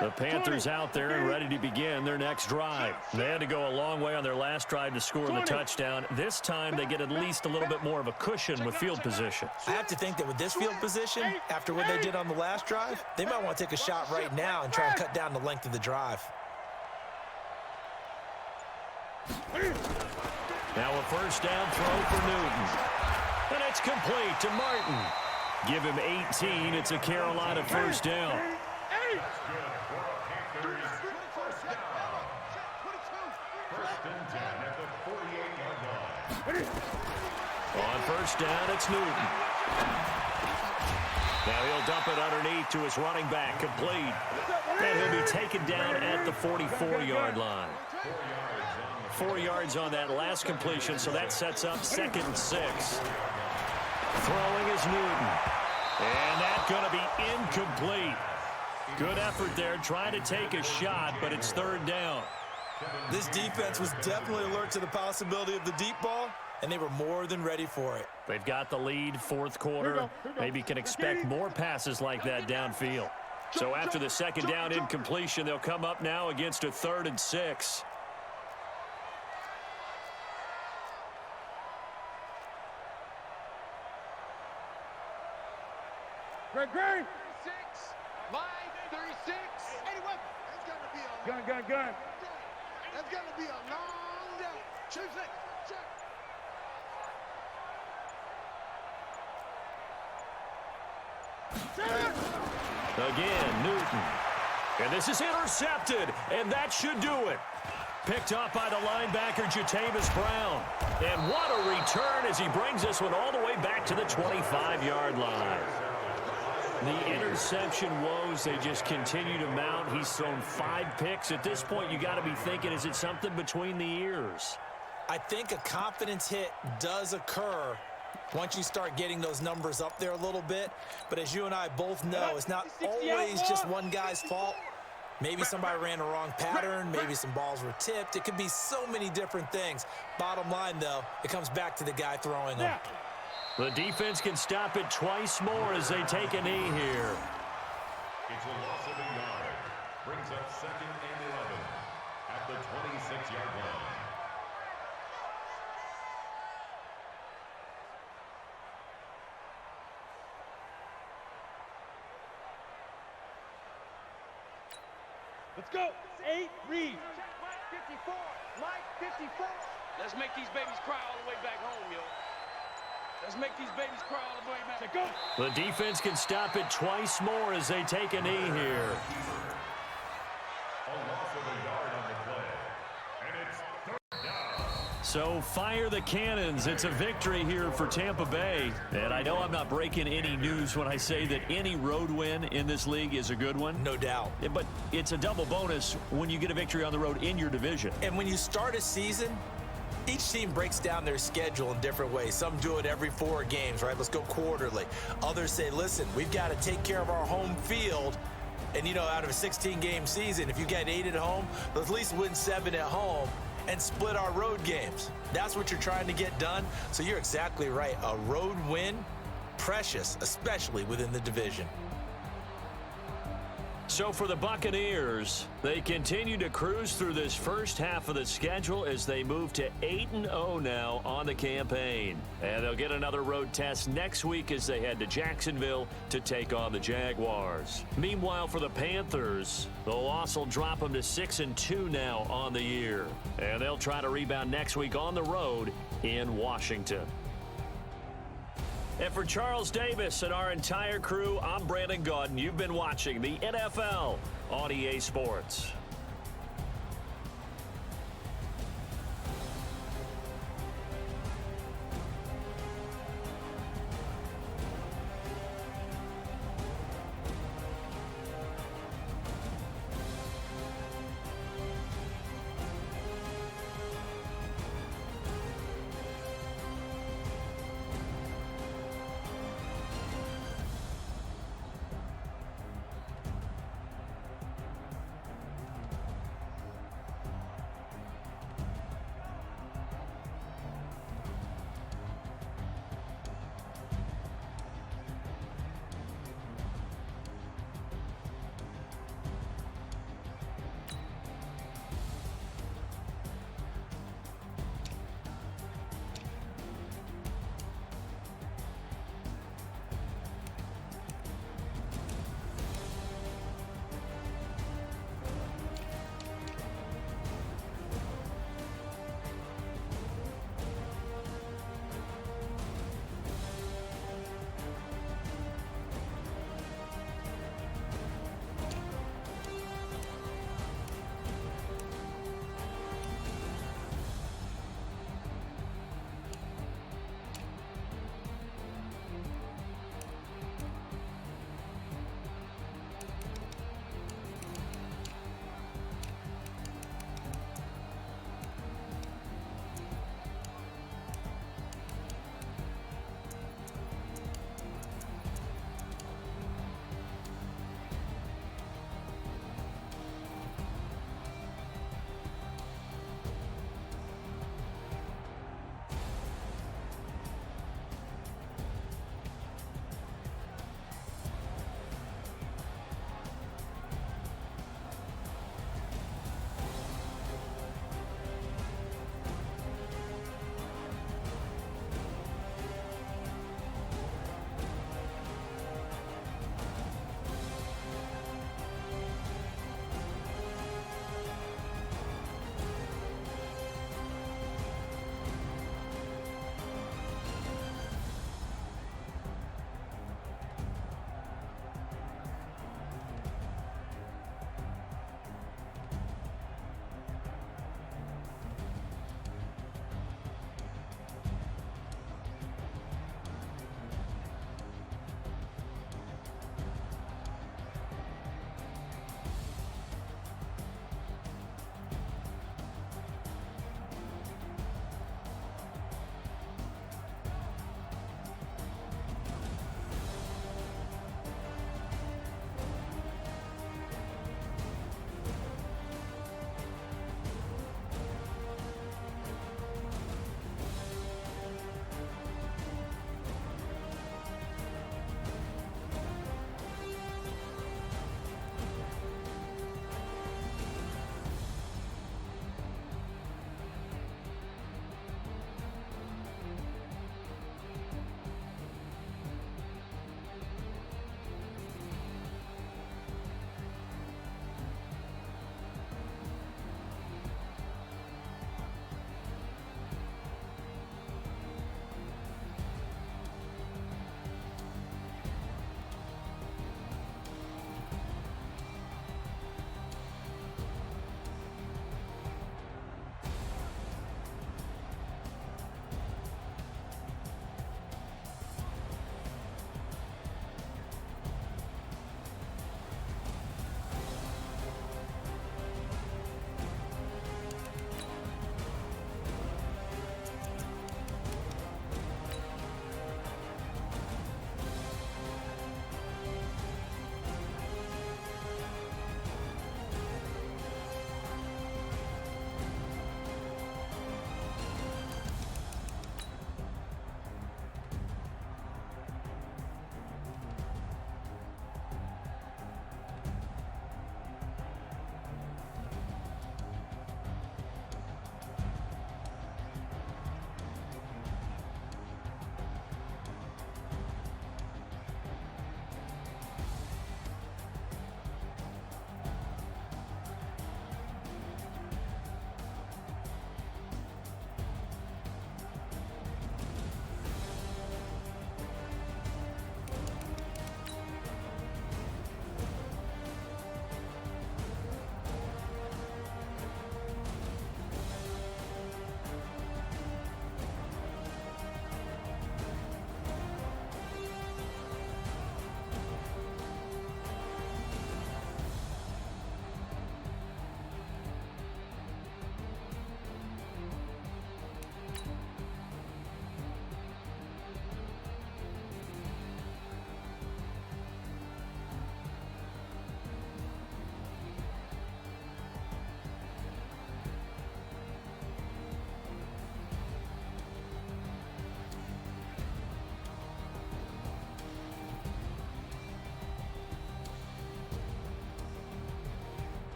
The Panthers out there and ready to begin their next drive. They had to go a long way on their last drive to score the touchdown. This time they get at least a little bit more of a cushion with field position. I have to think that with this field position, after what they did on the last drive, they might want to take a shot right now and try and cut down the length of the drive. Now a first down throw for Newton. And it's complete to Martin. Give him 18. It's a Carolina first down. On first down, it's Newton. Now he'll dump it underneath to his running back, complete. And he'll be taken down at the 44-yard line. 4 yards on that last completion, so that sets up 2nd and 6. Throwing is Newton. And that's going to be incomplete. Good effort there, trying to take a shot, but it's 3rd down. This defense was definitely alert to the possibility of the deep ball, and they were more than ready for it. They've got the lead, 4th quarter. Maybe can expect more passes like that downfield. So after the 2nd down incompletion, they'll come up now against a 3rd and 6. Greg. 36. Line 36. 81. That's going to be a Gun. That's going to be a long day. Choose it. Check. Again, Newton. And this is intercepted, and that should do it. Picked up by the linebacker, Jatavis Brown. And what a return as he brings this one all the way back to the 25-yard line. The interception woes, they just continue to mount. He's thrown 5 picks. At this point, you got to be thinking, is it something between the ears? I think a confidence hit does occur once you start getting those numbers up there a little bit. But as you and I both know, it's not always just one guy's fault. Maybe somebody ran a wrong pattern. Maybe some balls were tipped. It could be so many different things. Bottom line, though, it comes back to the guy throwing them. The defense can stop it twice more as they take a knee here. It's a loss of a yard. Brings up 2nd and 11 at the 26-yard line. Let's go. 8, read. Mike 54. Mike 54. Let's make these babies cry all the way back home, yo. Let's make these babies cry all the way back. Let's go. The defense can stop it twice more as they take a knee here. A loss of a yard on the play. And it's 3rd down. So fire the cannons. It's a victory here for Tampa Bay. And I know I'm not breaking any news when I say that any road win in this league is a good one. No doubt. But it's a double bonus when you get a victory on the road in your division. And when you start a season, each team breaks down their schedule in different ways. Some do it every 4 games, right? Let's go quarterly. Others say, listen, we've got to take care of our home field. And, you know, out of a 16-game season, if you get 8 at home, let's at least win 7 at home and split our road games. That's what you're trying to get done. So you're exactly right. A road win, precious, especially within the division. So for the Buccaneers, they continue to cruise through this first half of the schedule as they move to 8-0 now on the campaign. And they'll get another road test next week as they head to Jacksonville to take on the Jaguars. Meanwhile, for the Panthers, the loss will drop them to 6-2 now on the year. And they'll try to rebound next week on the road in Washington. And for Charles Davis and our entire crew, I'm Brandon Gaudin. You've been watching the NFL on EA Sports.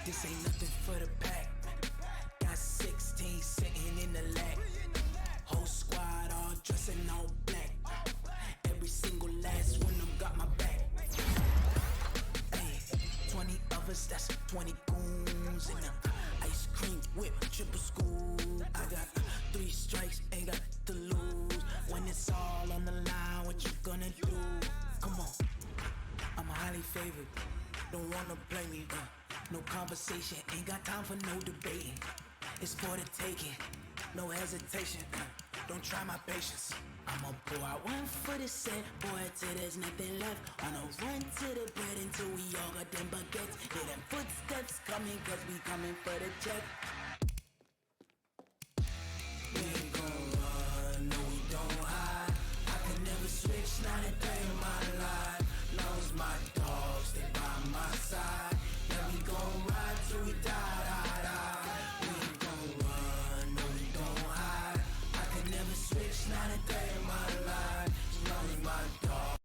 This ain't nothing for the pack. Got 16 sitting in the lag. Whole squad all dressing all black. Every single last one of them got my back. Hey, 20 of us, that's 20 goons in them. Ice cream whip, triple school. I got 3 strikes, ain't got to lose. When it's all on the line, what you gonna do? Come on, I'm highly favored. Don't wanna play me, no conversation, ain't got time for no debating. It's for the taking, no hesitation. Don't try my patience. I'ma pour out one for the set, boy, till there's nothing left. On a run to the bread until we all got them baguettes. Hear them footsteps coming, cause we coming for the check. We ain't gon' run, no we don't hide. I can never switch, not a day in my life. Long as my dogs, they by my side. Yeah, we gon' ride till we die, die, die. We ain't gon' run, no we don't hide. I can never switch, not a day in my life. As long as my dogs.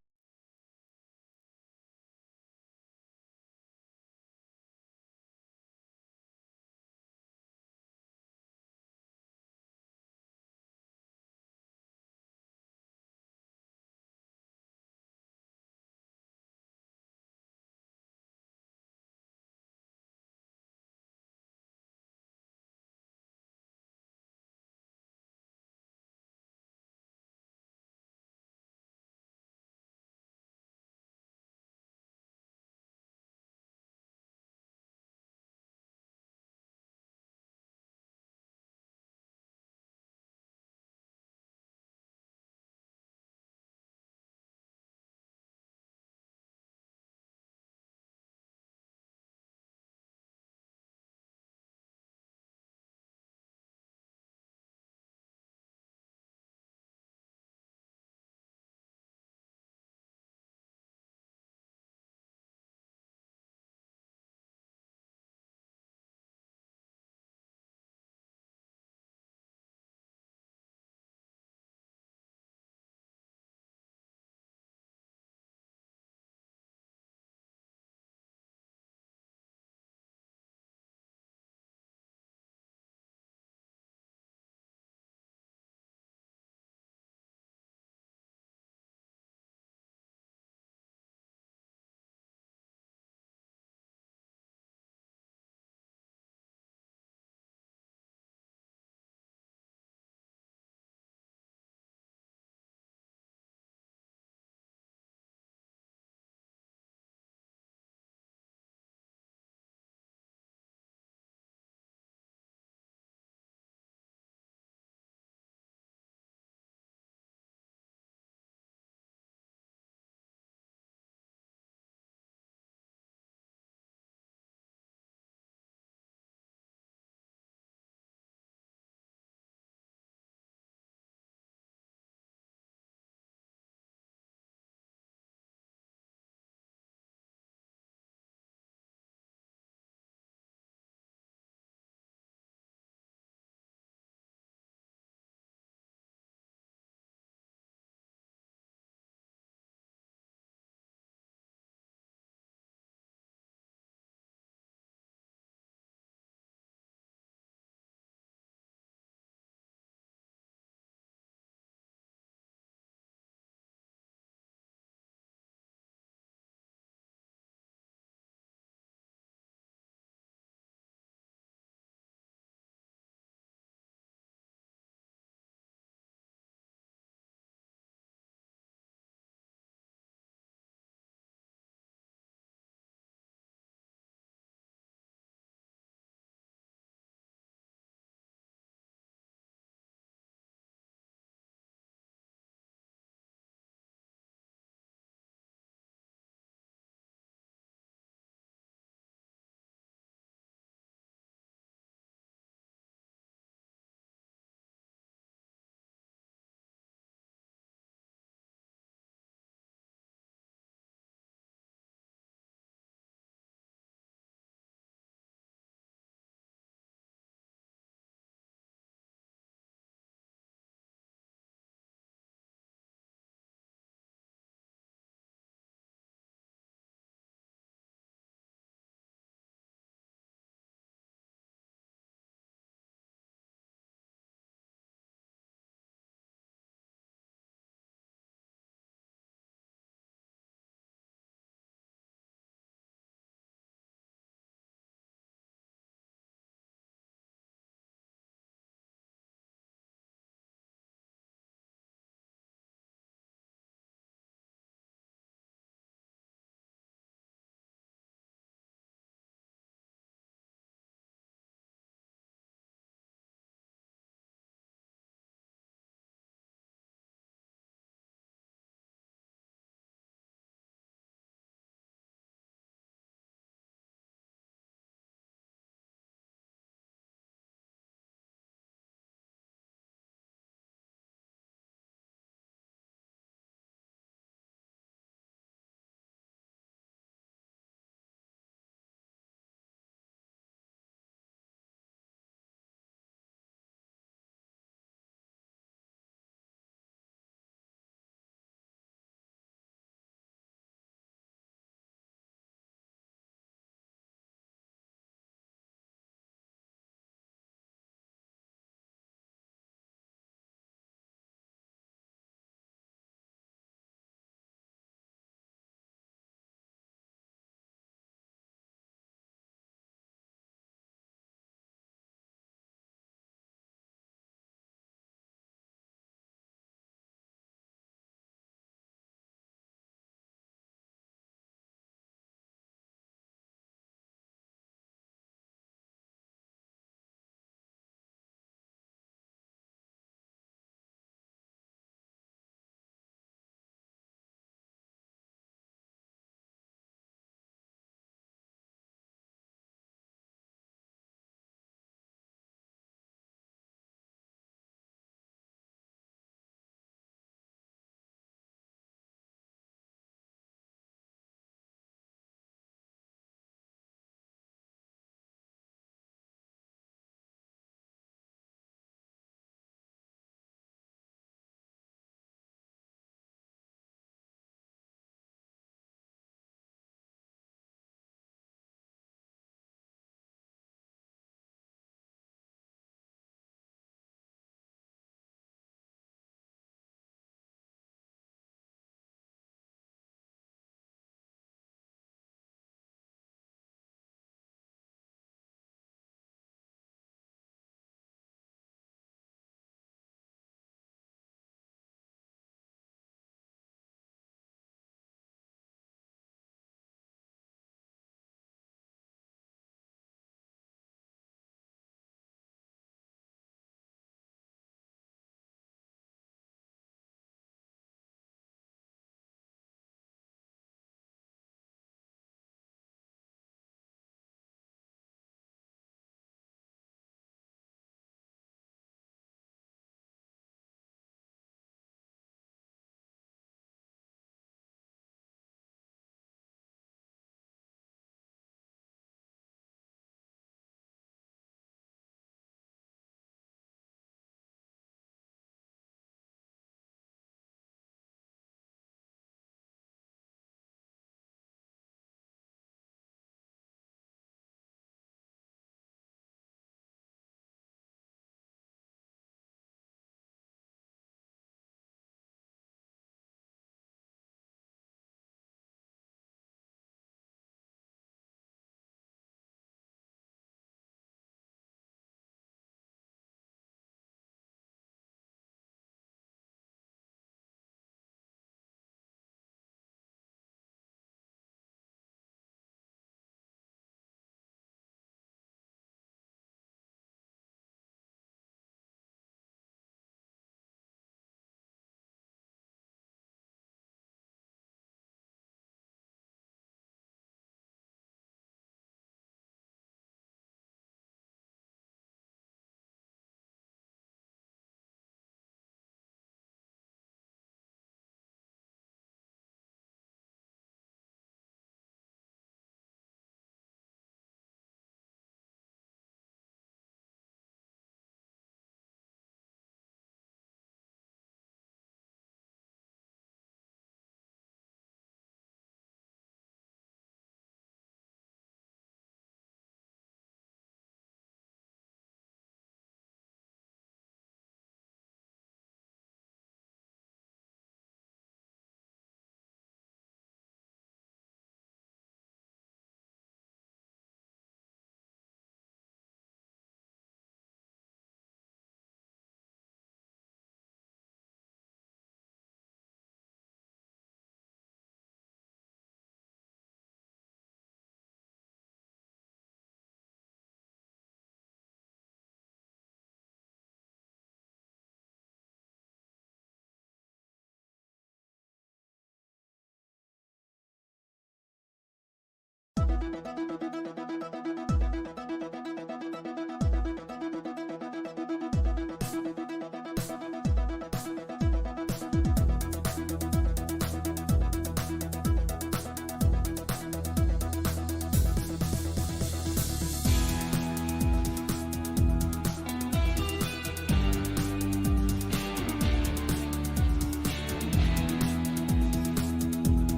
Bye.